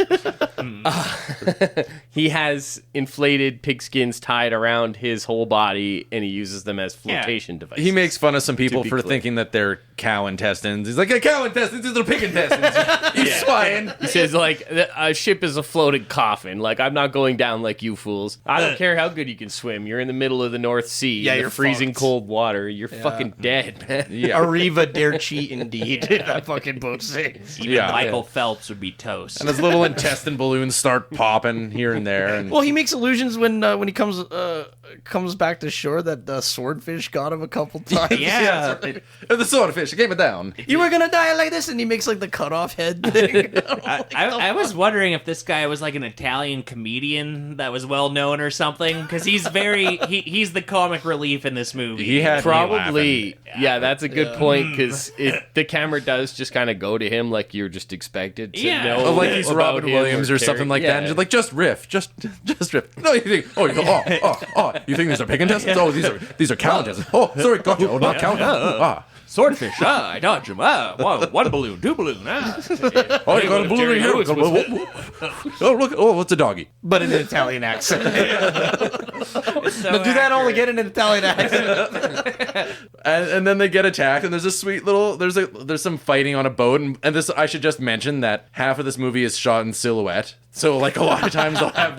He has inflated pigskins tied around his whole body, and he uses them as flotation devices. He makes fun of some people be for clear. thinking that they're cow intestines. He's like, cow intestines, these are pig intestines. You swine. He says, like, a ship is a floating coffin. Like, I'm not going down like you fools. I don't care how good you can swim. You're in the middle of the North Sea. Yeah, in the you're freezing fucked. cold water. You're fucking dead, man. Yeah. Arriva dare cheat indeed. That fucking boat sings. Even Yeah. Michael Phelps would be toast. And his little intestine balloons start popping here and there. And Well, he makes allusions when he comes back to shore that the swordfish got him a couple times. Yeah. the swordfish, I gave it down. You were gonna die like this, and he makes like the cutoff head thing. I was wondering if this guy was like an Italian comedian that was well known or something, because he's he's the comic relief in this movie. He had me laughing. Probably. Yeah, that's a good point, because the camera does just kind of go to him like you're just expected to Yeah. know. Oh, like he's about Robin him Williams or something like that. And just like, just riff. Just riff. No, you think, you think these are pig intestines? Oh, these are cow intestines. Oh, sorry, gotcha. Oh, not cow intestines. Swordfish. I dodged him. One balloon, two balloon. Oh, you got a balloon in here. Oh, look. Oh, what's a doggy? But in an Italian accent. So Do that all accurate. again in an Italian accent. And then they get attacked, and there's a sweet little there's some fighting on a boat, and this I should just mention that half of this movie is shot in silhouette. So like a lot of times they'll have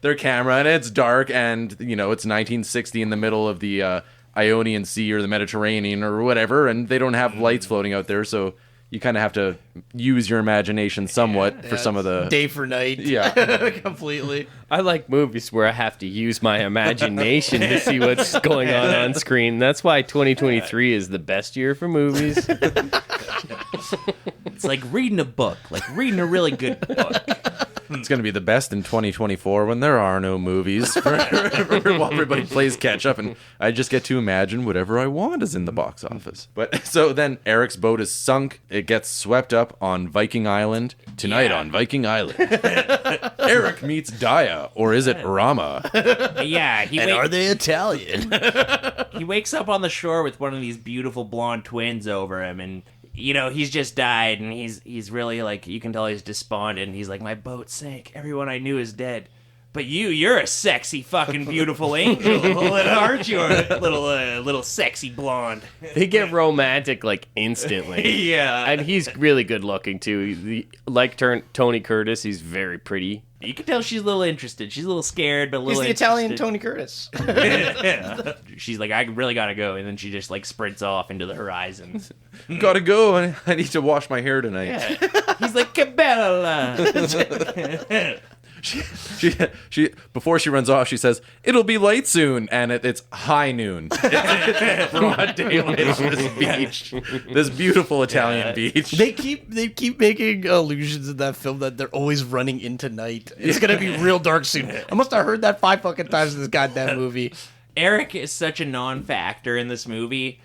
their camera, and it's dark, and it's 1960 in the middle of the Ionian Sea or the Mediterranean or whatever, and they don't have lights floating out there, so you kind of have to use your imagination somewhat for some of the Day for night. Yeah. Completely. I like movies where I have to use my imagination to see what's going on screen. That's why 2023 is the best year for movies. It's like reading a book, like reading a really good book. It's going to be the best in 2024 when there are no movies while everybody plays catch up, and I just get to imagine whatever I want is in the box office. But so then Eric's boat is sunk. It gets swept up on Viking Island. Tonight on Viking Island, Eric meets Daya, or is it Rama? Yeah, And are they Italian? he wakes up on the shore with one of these beautiful blonde twins over him, and he's just died, and he's really like, you can tell he's despondent. He's like, my boat sank. Everyone I knew is dead. But you're a sexy fucking beautiful angel, aren't you? A little sexy blonde. They get romantic like instantly. Yeah. And he's really good looking too. Like Tony Curtis, he's very pretty. You can tell she's a little interested. She's a little scared, but a He's little the Italian interested. Tony Curtis. She's like, I really gotta go, and then she just like sprints off into the horizon. Gotta go, and I need to wash my hair tonight. He's like, que bella. She before she runs off, she says, "It'll be light soon," and it's high noon. Broad daylight on this beach, this beautiful Italian beach. They keep making allusions in that film that they're always running into night. It's gonna be real dark soon. I must have heard that 5 fucking times in this goddamn movie. Eric is such a non-factor in this movie.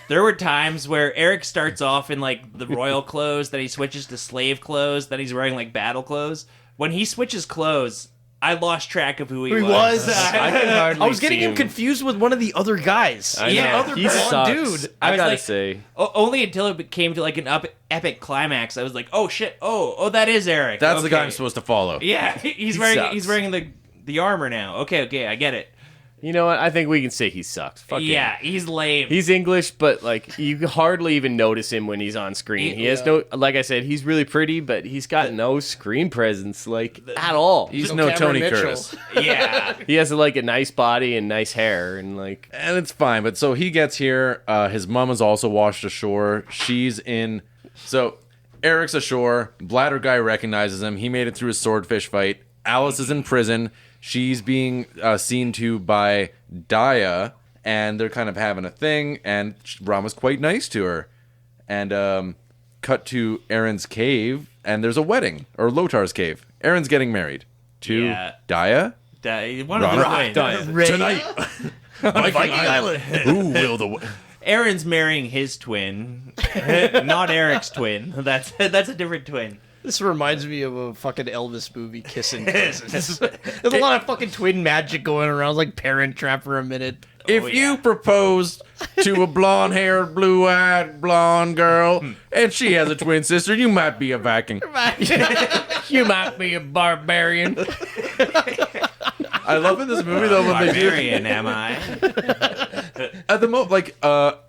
There were times where Eric starts off in like the royal clothes, then he switches to slave clothes, then he's wearing like battle clothes. When he switches clothes, I lost track of who he was. I was getting him confused with one of the other guys. Yeah, other he blonde sucks. dude. I I was gotta like- say, Only until it came to like an epic climax, I was like, "Oh shit! Oh, that is Eric. That's the guy Okay. I'm supposed to follow. Yeah, he's He wearing sucks. the armor now. Okay, I get it. you know what? I think we can say he sucks. Fuck him. Yeah, he's lame. He's English, but like you hardly even notice him when he's on screen. He has no, like I said, he's really pretty, but he's got no screen presence, like at all. He's So no Cameron Tony Mitchell. Curtis. yeah. He has like a nice body and nice hair, and like And it's fine. But so he gets here. His mom is also washed ashore. She's in. So Eric's ashore. Bladder guy recognizes him. He made it through his swordfish fight. Alice is in prison. She's being seen to by Daya, and they're kind of having a thing. And Rama's quite nice to her. And cut to Aaron's cave, and there's a wedding, or Lotar's cave. Aaron's getting married to Yeah. Daya. One of Rama? the twins. Ray, Tonight, Viking Island. who will the Aaron's marrying his twin, not Eric's twin. That's a different twin. This reminds me of a fucking Elvis movie, Kissing Cousins. There's a lot of fucking twin magic going around, like Parent Trap for a minute. If you proposed to a blonde-haired, blue-eyed, blonde girl, and she has a twin sister, you might be a Viking. You might be a barbarian. I love in this movie though when they do Barbarian, am I? at the moment, like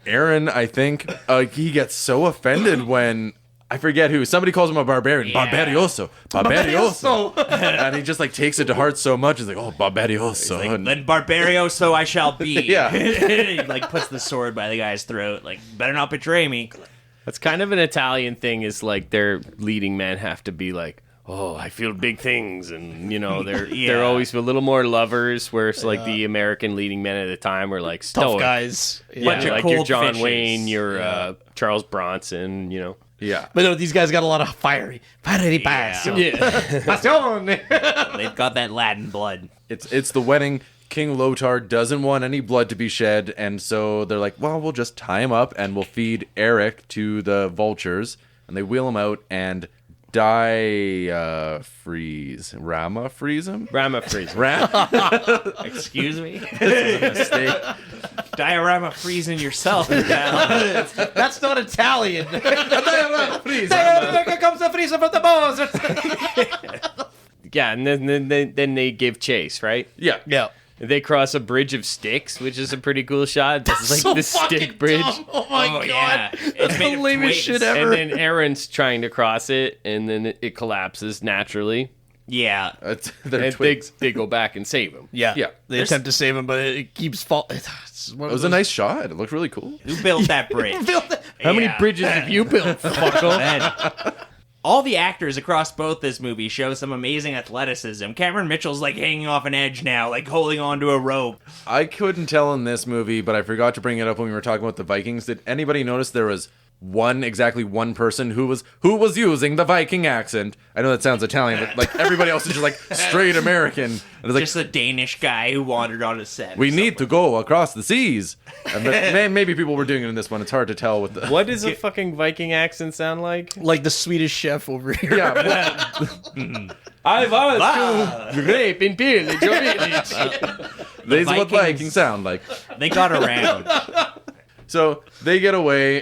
Aaron, I think he gets so offended when I forget who somebody calls him a barbarian, Yeah. barbarioso, and he just like takes it to heart so much. He's like, oh, barbarioso. Like, then Barbarioso I shall be. Yeah. He like puts the sword by the guy's throat. Like, better not betray me. That's kind of an Italian thing. Is like their leading men have to be like, oh, I feel big things, and they're always a little more lovers. Whereas like the American leading men at the time were like Tough stoic guys. Yeah, Bunch of like your cold John fishes. Wayne, your Charles Bronson, Yeah. But no, these guys got a lot of fiery passion. Passion. They've got that Latin blood. It's the wedding. King Lothar doesn't want any blood to be shed, and so they're like, well, we'll just tie him up and we'll feed Erik to the vultures, and they wheel him out and freeze him. Rama freeze. Excuse me? Mistake. Diorama freezing yourself down. That's not Italian. Here comes the freezer from the balls. Yeah, and then they give chase, right? Yeah. Yeah. They cross a bridge of sticks, which is a pretty cool shot. It's like so the fucking stick bridge. dumb. Oh my god. Yeah. It's made The of lamest twigs. shit ever. And then Aaron's trying to cross it, and then it collapses naturally. Yeah. They're And twigs. they go back and save him. Yeah. Yeah. They attempt to save him, but it keeps falling. It was a nice shot. It looked really cool. Who built that bridge? How many Yeah. bridges have you built, fucko? Man. All the actors across both this movie show some amazing athleticism. Cameron Mitchell's like hanging off an edge now, like holding onto a rope. I couldn't tell in this movie, but I forgot to bring it up when we were talking about the Vikings. Did anybody notice there was exactly one person who was using the Viking accent? I know that sounds Italian, but like everybody else is just like straight American. And it's like, Just a Danish guy who wandered on a set. we need to go across the seas. And maybe people were doing it in this one. It's hard to tell with the. What does a fucking Viking accent sound like? Like the Swedish chef over here. Yeah, I was to rape and pillage your village. these are what Vikings- Vikings sound like. They got around. So they get away.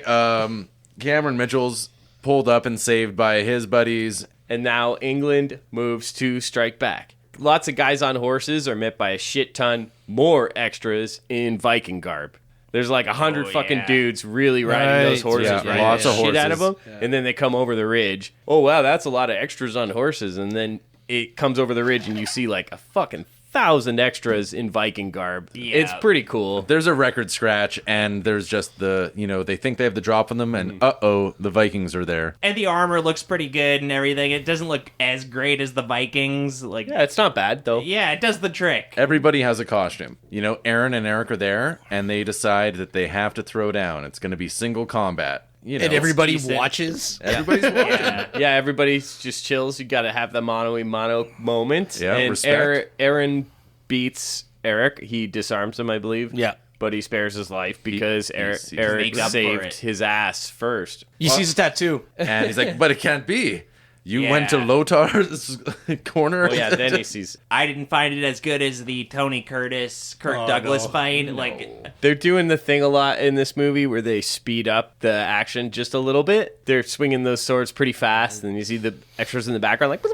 Cameron Mitchell's pulled up and saved by his buddies. And now England moves to strike back. Lots of guys on horses are met by a shit ton more extras in Viking garb. There's like 100 Oh, fucking yeah. dudes really riding Right. those horses, Yeah, riding lots the of shit out of them, horses. and then they come over the ridge. Oh wow, that's a lot of extras on horses, and then it comes over the ridge, and you see like a fucking 1,000 extras in Viking garb. Yeah. It's pretty cool. There's a record scratch, and there's just they think they have the drop on them, and the Vikings are there. And the armor looks pretty good and everything. It doesn't look as great as the Vikings. Like, Yeah, it's not bad though. yeah, it does the trick. Everybody has a costume. Aaron and Erik are there, and they decide that they have to throw down. It's going to be single combat. And everybody decent. watches. Everybody's watching. Yeah, everybody just chills. You got to have the mano moment. Yeah, and respect. Aaron beats Erik. He disarms him, I believe. Yeah. But he spares his life because he Erik makes up for saved it. his ass first. You see his tattoo. And he's like, but it can't be. You Yeah. went to Lotar's corner. Oh yeah, then he sees. I didn't find it as good as the Tony Curtis, Kirk Douglas fight. Like, They're doing the thing a lot in this movie where they speed up the action just a little bit. They're swinging those swords pretty fast, and you see the extras in the background like. I'm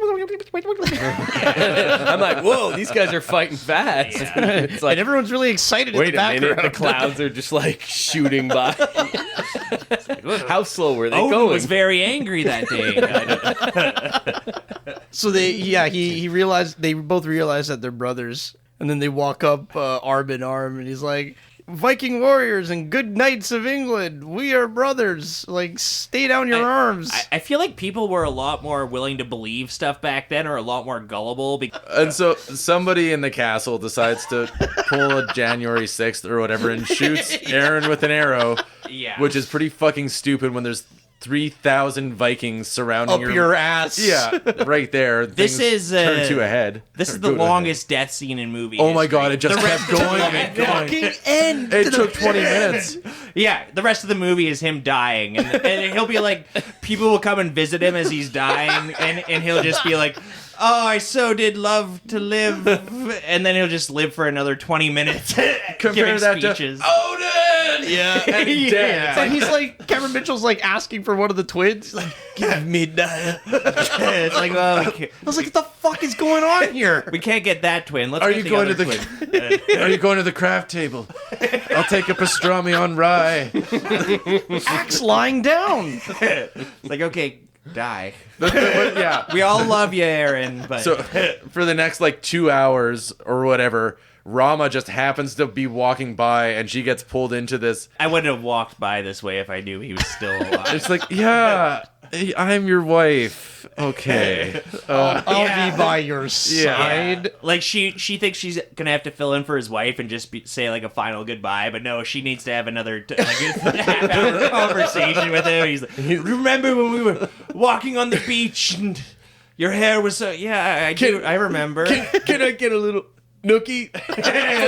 like, whoa, these guys are fighting fast. It's like, And everyone's really excited in wait the a minute, background. the clouds are just like shooting by. How slow were they Odin going? was very angry that day. So he realized they both realized that they're brothers, and then they walk up arm in arm, and he's like, "Viking warriors and good knights of England, we are brothers. Like, stay down your arms." I feel like people were a lot more willing to believe stuff back then, or a lot more gullible. And so somebody in the castle decides to pull a January 6th or whatever and shoots Aaron with an arrow, Yeah. which is pretty fucking stupid when there's 3,000 Vikings surrounding Up your ass. Yeah, right there. This Things is turn to a head. This is Or the go to a head. longest death scene in movie Oh my history. god, it just kept going and going. Fucking end. It took 20 minutes. Yeah, the rest of the movie is him dying, and he'll be like, people will come and visit him as he's dying, and he'll just be like, "Oh, I so did love to live," and then he'll just live for another 20 minutes, Compare giving that speeches. to Odin. Yeah. And he's dead. And he's like, Cameron Mitchell's like asking for one of the twins. He's like, give me that. It's like, well, I was like, what the fuck is going on here? we can't get that twin. Let's Are get you the going to other the twin. Are you going to the craft table? I'll take a pastrami on rye. Axe lying down. It's like, okay, die. Yeah. We all love you, Aaron, but So for the next like 2 hours or whatever, Rama just happens to be walking by and she gets pulled into this. I wouldn't have walked by this way if I knew he was still alive. It's like, yeah, I'm your wife. Okay. I'll be by your side. Like she thinks she's gonna have to fill in for his wife and just say like a final goodbye, but no, she needs to have another half-hour conversation with him. He's like, remember when we were walking on the beach and your hair was so? Yeah, I do. I remember. Can I get a little nookie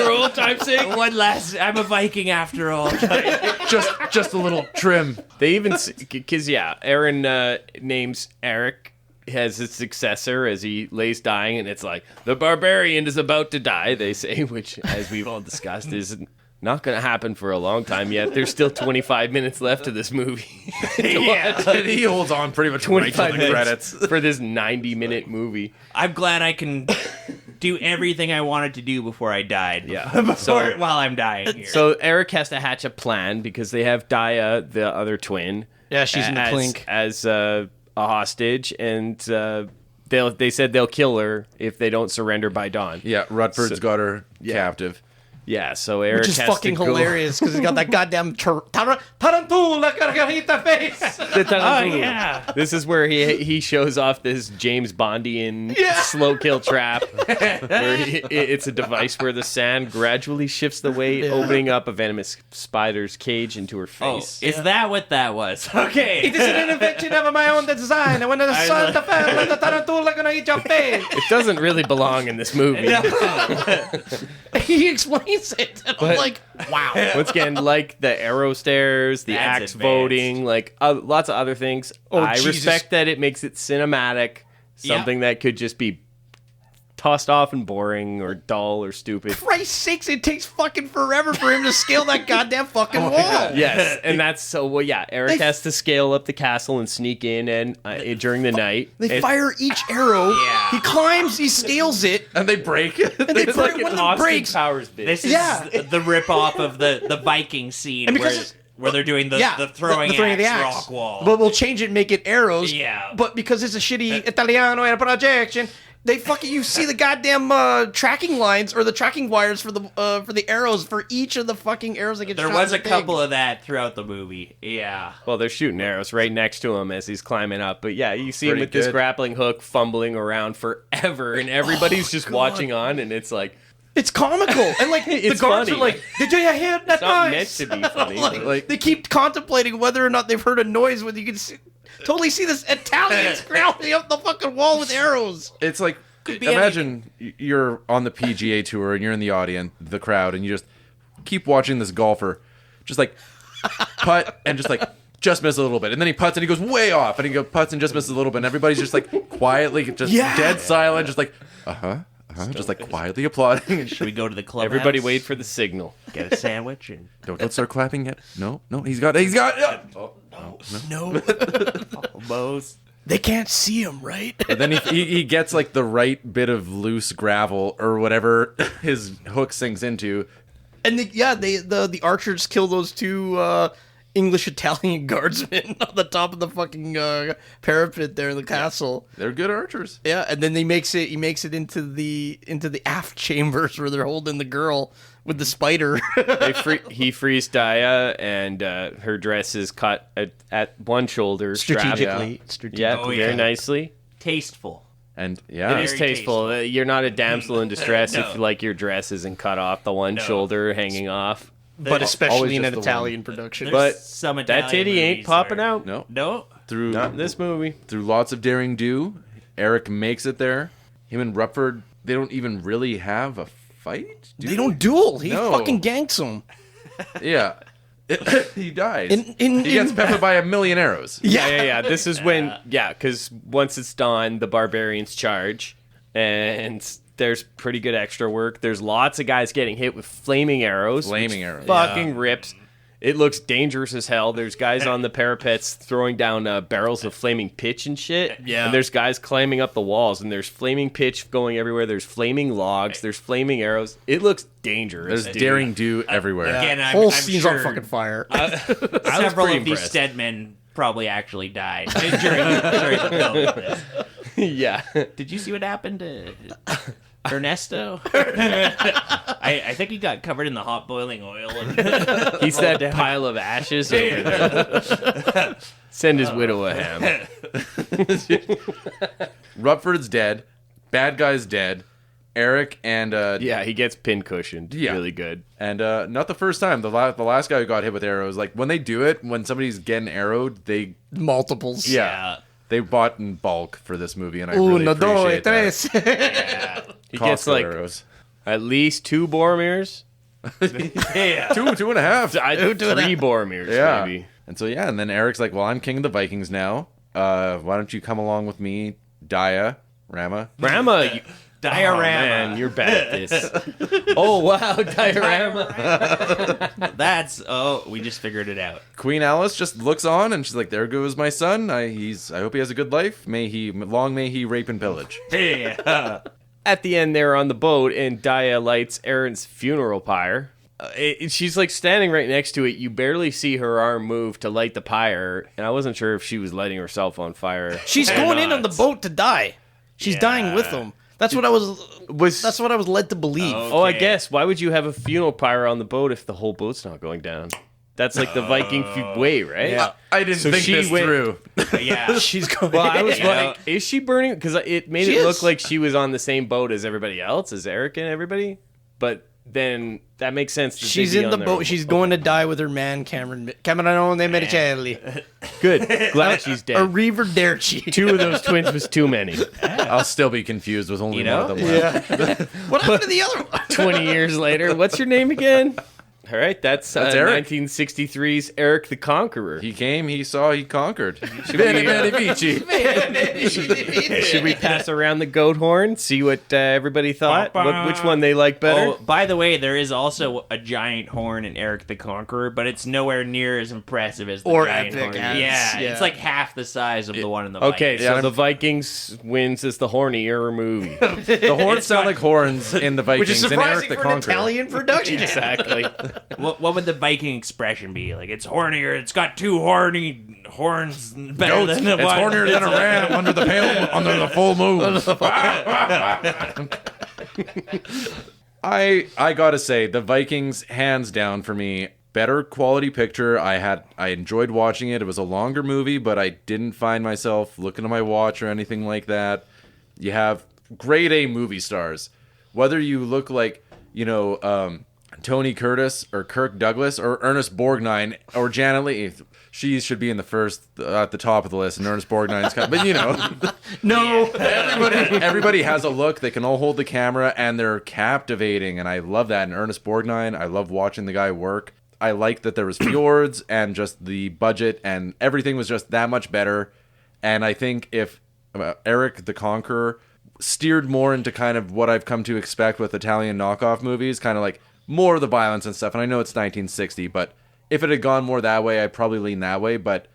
for old time's sake? One last. I'm a Viking after all. just a little trim. They even because Aaron names Eric as his successor as he lays dying, and it's like the barbarian is about to die. They say, which, as we've all discussed, is not going to happen for a long time yet. There's still 25 minutes left of this movie. He holds on pretty much right to 25 the minutes credits. for this 90-minute movie. I'm glad I can do everything I wanted to do before I died. Yeah. While I'm dying here. So Eric has to hatch a plan because they have Daya, the other twin. Yeah, she's in the clink. As a hostage, and they said they'll kill her if they don't surrender by dawn. Yeah, Rutford's got her captive. Yeah, so Eric Which is has fucking to go. hilarious because he's got that goddamn tarantula cargarita face. Oh yeah, this is where he shows off this James Bondian slow kill trap. Where it's a device where the sand gradually shifts the weight, opening up a venomous spider's cage into her face. Is that what that was? Okay. It is an invention of my own design, and when the sun fell, the tarantula gonna eat your face. It doesn't really belong in this movie. He explains it. And I'm like, wow. Once again, like the arrow stairs, the That's axe advanced. voting, like lots of other things. I Jesus. respect that it makes it cinematic, something that could just be tossed off and boring or dull or stupid. Christ's sakes, it takes fucking forever for him to scale that goddamn fucking wall. Yes, and that's so. Well, yeah, Eric has to scale up the castle and sneak in and during the night. They fire each arrow. Yeah. He climbs, he scales it, And they break it. and they It's break like one an of the Austin breaks. Powers bit. This is the rip-off of the Viking scene And because where they're doing the throwing the axe, the axe. rock wall. But we'll change it and make it arrows. Yeah. But because it's a shitty Italiano and a projection, they fucking you see the goddamn tracking lines or the tracking wires for the arrows for each of the fucking arrows that get There shot was in a the couple thing. of that throughout the movie. Yeah. Well, they're shooting arrows right next to him as he's climbing up. But yeah, you see him Pretty with this good. grappling hook fumbling around forever, and everybody's just watching on, and it's like, It's comical. And like the It's guards funny. are like, did you hear that it's not meant noise? to be funny. Like, they keep contemplating whether or not they've heard a noise when you can totally see this Italian scrambling up the fucking wall with arrows. It's like, be imagine you're on the PGA tour and you're in the audience, the crowd, and you just keep watching this golfer just like putt and just miss a little bit. And then he putts and he goes way off and he putts and just misses a little bit. And everybody's just like quietly, just dead silent, just like, just like quietly applauding. Should we go to the club? everybody wait for the signal. Get a sandwich and Don't start clapping yet. No, he's got. No, almost. they can't see him, right? And then he gets like the right bit of loose gravel or whatever his hook sinks into. And the archers kill those two English Italian guardsmen on the top of the fucking parapet there in the castle. They're good archers. Yeah, and then he makes it into the aft chambers where they're holding the girl with the spider. He frees Daya, and her dress is cut at one shoulder, Strategically. Yeah, Oh, very yeah. nicely. Tasteful. And It yeah, is Very tasteful. You're not a damsel in distress No. if like your dress isn't cut off, the one shoulder hanging off. but especially always in just an the one. Italian production. But some Italian that titty ain't movies popping where- out. No. No. Through Not in this movie. through lots of daring do, Eric makes it there. Him and Rupford, they don't even really have a fight. they don't duel. He No. fucking ganks him. Yeah. He dies. In He gets peppered by a million arrows. Yeah. This is when, because once it's dawn, the barbarians charge, and there's pretty good extra work. There's lots of guys getting hit with flaming arrows. Flaming which arrows. Fucking rips. It looks dangerous as hell. There's guys on the parapets throwing down barrels of flaming pitch and shit. Yeah. And there's guys climbing up the walls, and there's flaming pitch going everywhere. There's flaming logs. There's flaming arrows. It looks dangerous. There's dude. daring do everywhere. Again, I'm, Whole I'm scene's sure on fucking fire. several pretty of these impressed. Steadmen probably actually died during the film of this. Yeah. Did you see what happened to Ernesto? I think he got covered in the hot boiling oil. And He's that pile of ashes over there. Send his widow a ham. Rupford's dead. Bad guy's dead. Eric and Yeah, he gets pin-cushioned. Yeah. Really good. and not the first time. The last guy who got hit with arrows. Like when they do it, when somebody's getting arrowed, they Multiples. they bought in bulk for this movie, and I Uno, really dos, appreciate that. tres. He gets Costco like arrows. at least 2 Boromirs. two and a half. 3 Boromirs, Yeah. maybe. And so and then Eric's like, "Well, I'm king of the Vikings now. Why don't you come along with me, Rama?" Rama, Diorama. Oh, man, you're bad at this. Oh, wow, diorama. We just figured it out. Queen Alice just looks on, and she's like, "There goes my son. I hope he has a good life. May he rape and pillage." At the end, they're on the boat, and Dia lights Aaron's funeral pyre. She's like standing right next to it. You barely see her arm move to light the pyre, and I wasn't sure if she was lighting herself on fire. She's going in on the boat to die. She's dying with them. That's what I was. That's what I was led to believe. Oh, I guess. Why would you have a funeral pyre on the boat if the whole boat's not going down? That's like the Viking way, right? Yeah, I didn't So think she this went- through. Yeah. She's going. Well, I was like, is she burning? Because it made She it look is. like she was on the same boat as everybody else, as Eric and everybody. But then that makes sense. that She's they'd be in the on their boat. own. She's going to die with her man, Cameron Medicelli. Good. Glad she's dead. Arrivederci. 2 of those twins was too many. I'll still be confused with only You one know? of them left. What happened to the other one? 20 years later. What's your name again? All right, that's Eric. 1963's Erik the Conqueror. He came, he saw, he conquered. Should we pass around the goat horn, see what everybody thought? Which one they like better? Oh, by the way, there is also a giant horn in Erik the Conqueror, but it's nowhere near as impressive as the Or giant epic horn. as- Yeah, yeah. it's like half the size of the one in the Okay, Vikings. so the Vikings wins as the hornier movie. The horns sound like horns in the Vikings. Which is and surprising Eric the for an Conqueror. Italian production. Exactly. What would the Viking expression be? Like, it's hornier, it's got 2 horny horns better Goats. than the It's one. hornier than a ram under the full moon. I gotta say, the Vikings, hands down for me, better quality picture. I enjoyed watching it. It was a longer movie, but I didn't find myself looking at my watch or anything like that. You have grade A movie stars. Whether you look like, Tony Curtis or Kirk Douglas or Ernest Borgnine or Janet Leigh. She should be in the first, at the top of the list, and Ernest Borgnine's kind but No. everybody has a look. They can all hold the camera, and they're captivating, and I love that. And Ernest Borgnine, I love watching the guy work. I like that there was fjords and just the budget, and everything was just that much better. And I think if Erik the Conqueror steered more into kind of what I've come to expect with Italian knockoff movies, kind of like more of the violence and stuff. And I know it's 1960, but if it had gone more that way, I'd probably lean that way. But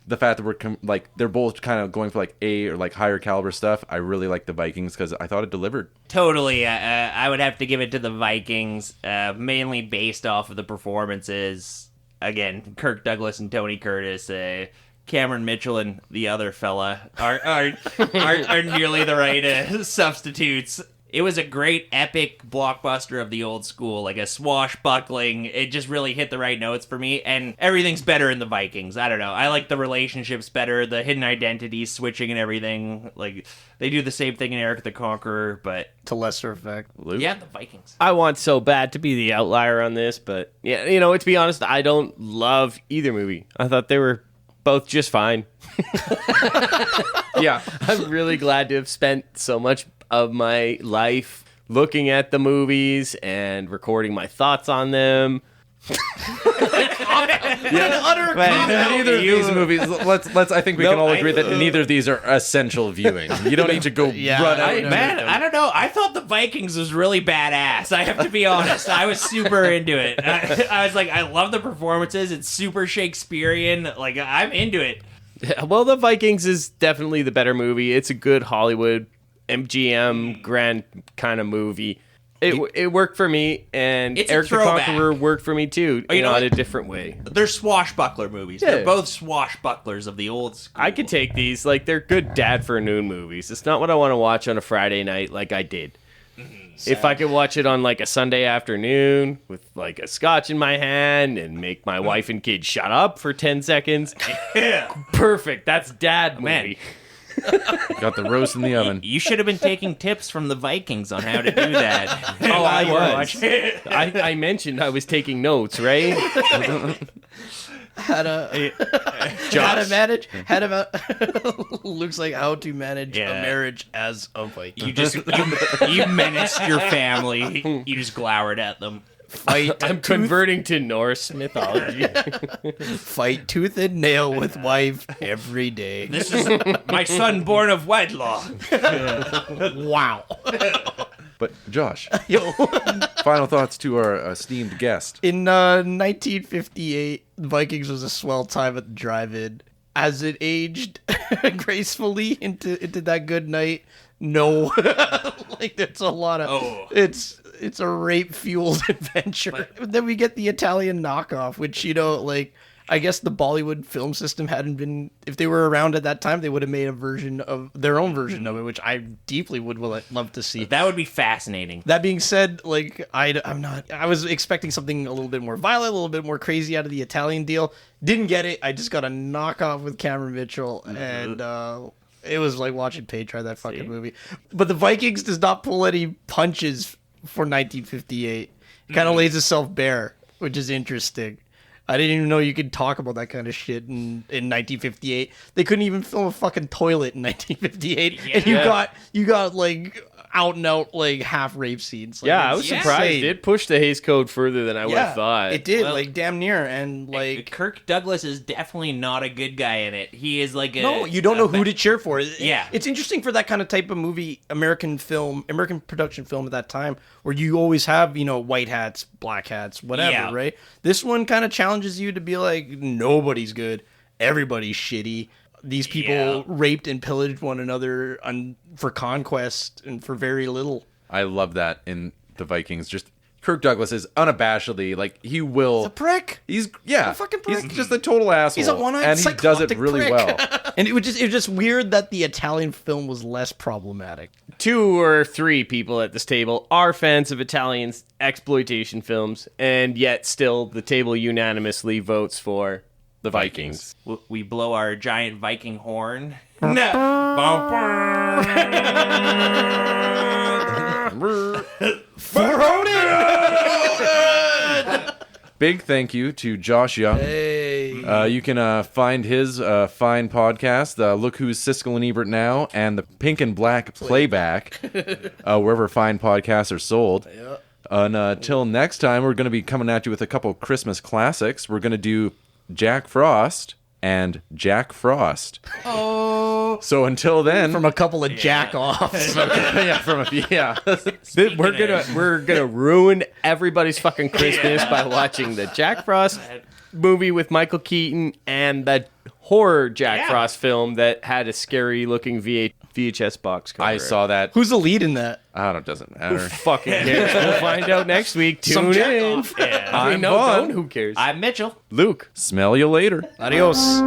the fact that we're they're both kind of going for like A or like higher caliber stuff, I really like the Vikings because I thought it delivered. Totally. I would have to give it to the Vikings, mainly based off of the performances. Again, Kirk Douglas and Tony Curtis, Cameron Mitchell and the other fella are nearly the right substitutes. It was a great epic blockbuster of the old school, like a swashbuckling. It just really hit the right notes for me, and everything's better in the Vikings. I don't know. I like the relationships better, the hidden identities switching and everything. Like, they do the same thing in Erik the Conqueror, but To lesser effect. Luke? yeah, the Vikings. I want so bad to be the outlier on this, but yeah, you know, to be honest, I don't love either movie. I thought they were both just fine. Yeah. I'm really glad to have spent so much of my life looking at the movies and recording my thoughts on them. Neither of these movies. Let's. I think we can all agree that neither of these are essential viewing. You don't need to go run out. I don't know. I thought the Vikings was really badass. I have to be honest. I was super into it. I was like, I love the performances. It's super Shakespearean. Like, I'm into it. Well, The Vikings is definitely the better movie. It's a good Hollywood MGM grand kind of movie. It worked for me, and It's a Erik the throwback. Conqueror worked for me too, you know in what? a different way. They're swashbuckler movies. Yeah. They're both swashbucklers of the old school. I could take these, like, they're good dad for noon movies. It's not what I want to watch on a Friday night like I did. If I could watch it on, like, a Sunday afternoon with, like, a scotch in my hand and make my wife and kids shut up for 10 seconds, perfect. That's dad movie. Got the roast in the oven. You should have been taking tips from the Vikings on how to do that. Oh, I was. I mentioned I was taking notes, right? How to looks like how to manage a marriage as a Viking. You menaced your family. You just glowered at them. I'm converting to Norse mythology. Fight tooth and nail with wife every day. This is my son born of wedlock. Wow. But Josh, final thoughts to our esteemed guest. In 1958, Vikings was a swell time at the drive-in. As it aged gracefully into that good night, no. Like, there's a lot of... It's a rape-fueled adventure. Then we get the Italian knockoff, which, you know, like, I guess the Bollywood film system hadn't been... If they were around at that time, they would have made their own version of it, which I deeply would love to see. That would be fascinating. That being said, like, I was expecting something a little bit more violent, a little bit more crazy out of the Italian deal. Didn't get it. I just got a knockoff with Cameron Mitchell, and it was like watching Paige try that fucking movie. But the Vikings does not pull any punches for 1958. It kind of lays itself bare, which is interesting. I didn't even know you could talk about that kind of shit in 1958. They couldn't even film a fucking toilet in 1958, and you got like out and out like half rape scenes. Like, Yeah, I was surprised. insane. It pushed the Hays Code further than I would have thought. It did, Well, like damn near, and like Kirk Douglas is definitely not a good guy in it. He is like a... no, you don't know who to cheer for. Yeah. It's interesting for that kind of type of movie, American production film at that time, where you always have, you know, white hats, black hats, whatever, Yeah. right? This one kind of challenges you to be like, nobody's good, everybody's shitty. These people raped and pillaged one another for conquest and for very little. I love that in the Vikings. Just Kirk Douglas is unabashedly like he will. He's a prick. He's a fucking prick. He's just a total asshole. He's a one-eyed and he does it psychotic really prick. well. And it was just weird that the Italian film was less problematic. 2 or 3 people at this table are fans of Italian exploitation films, and yet still the table unanimously votes for the Vikings. We blow our giant Viking horn. Big thank you to Josh Young. Hey. You can find his fine podcast, Look Who's Siskel and Ebert Now, and the Pink and Black Playback, wherever fine podcasts are sold. Until next time, we're going to be coming at you with a couple Christmas classics. We're going to do Jack Frost and Jack Frost. Oh. So until then, From a couple of jack-offs. We're gonna ruin everybody's fucking Christmas by watching the Jack Frost movie with Michael Keaton and the horror Jack Frost film that had a scary looking VHS box cover. I saw that. Who's the lead in that? It doesn't Who matter. fucking cares? We'll find out next week. Some Tune jack in. off. I mean, no, Vonn. don't. Who cares? I'm Mitchell. Luke. Smell you later. Adios.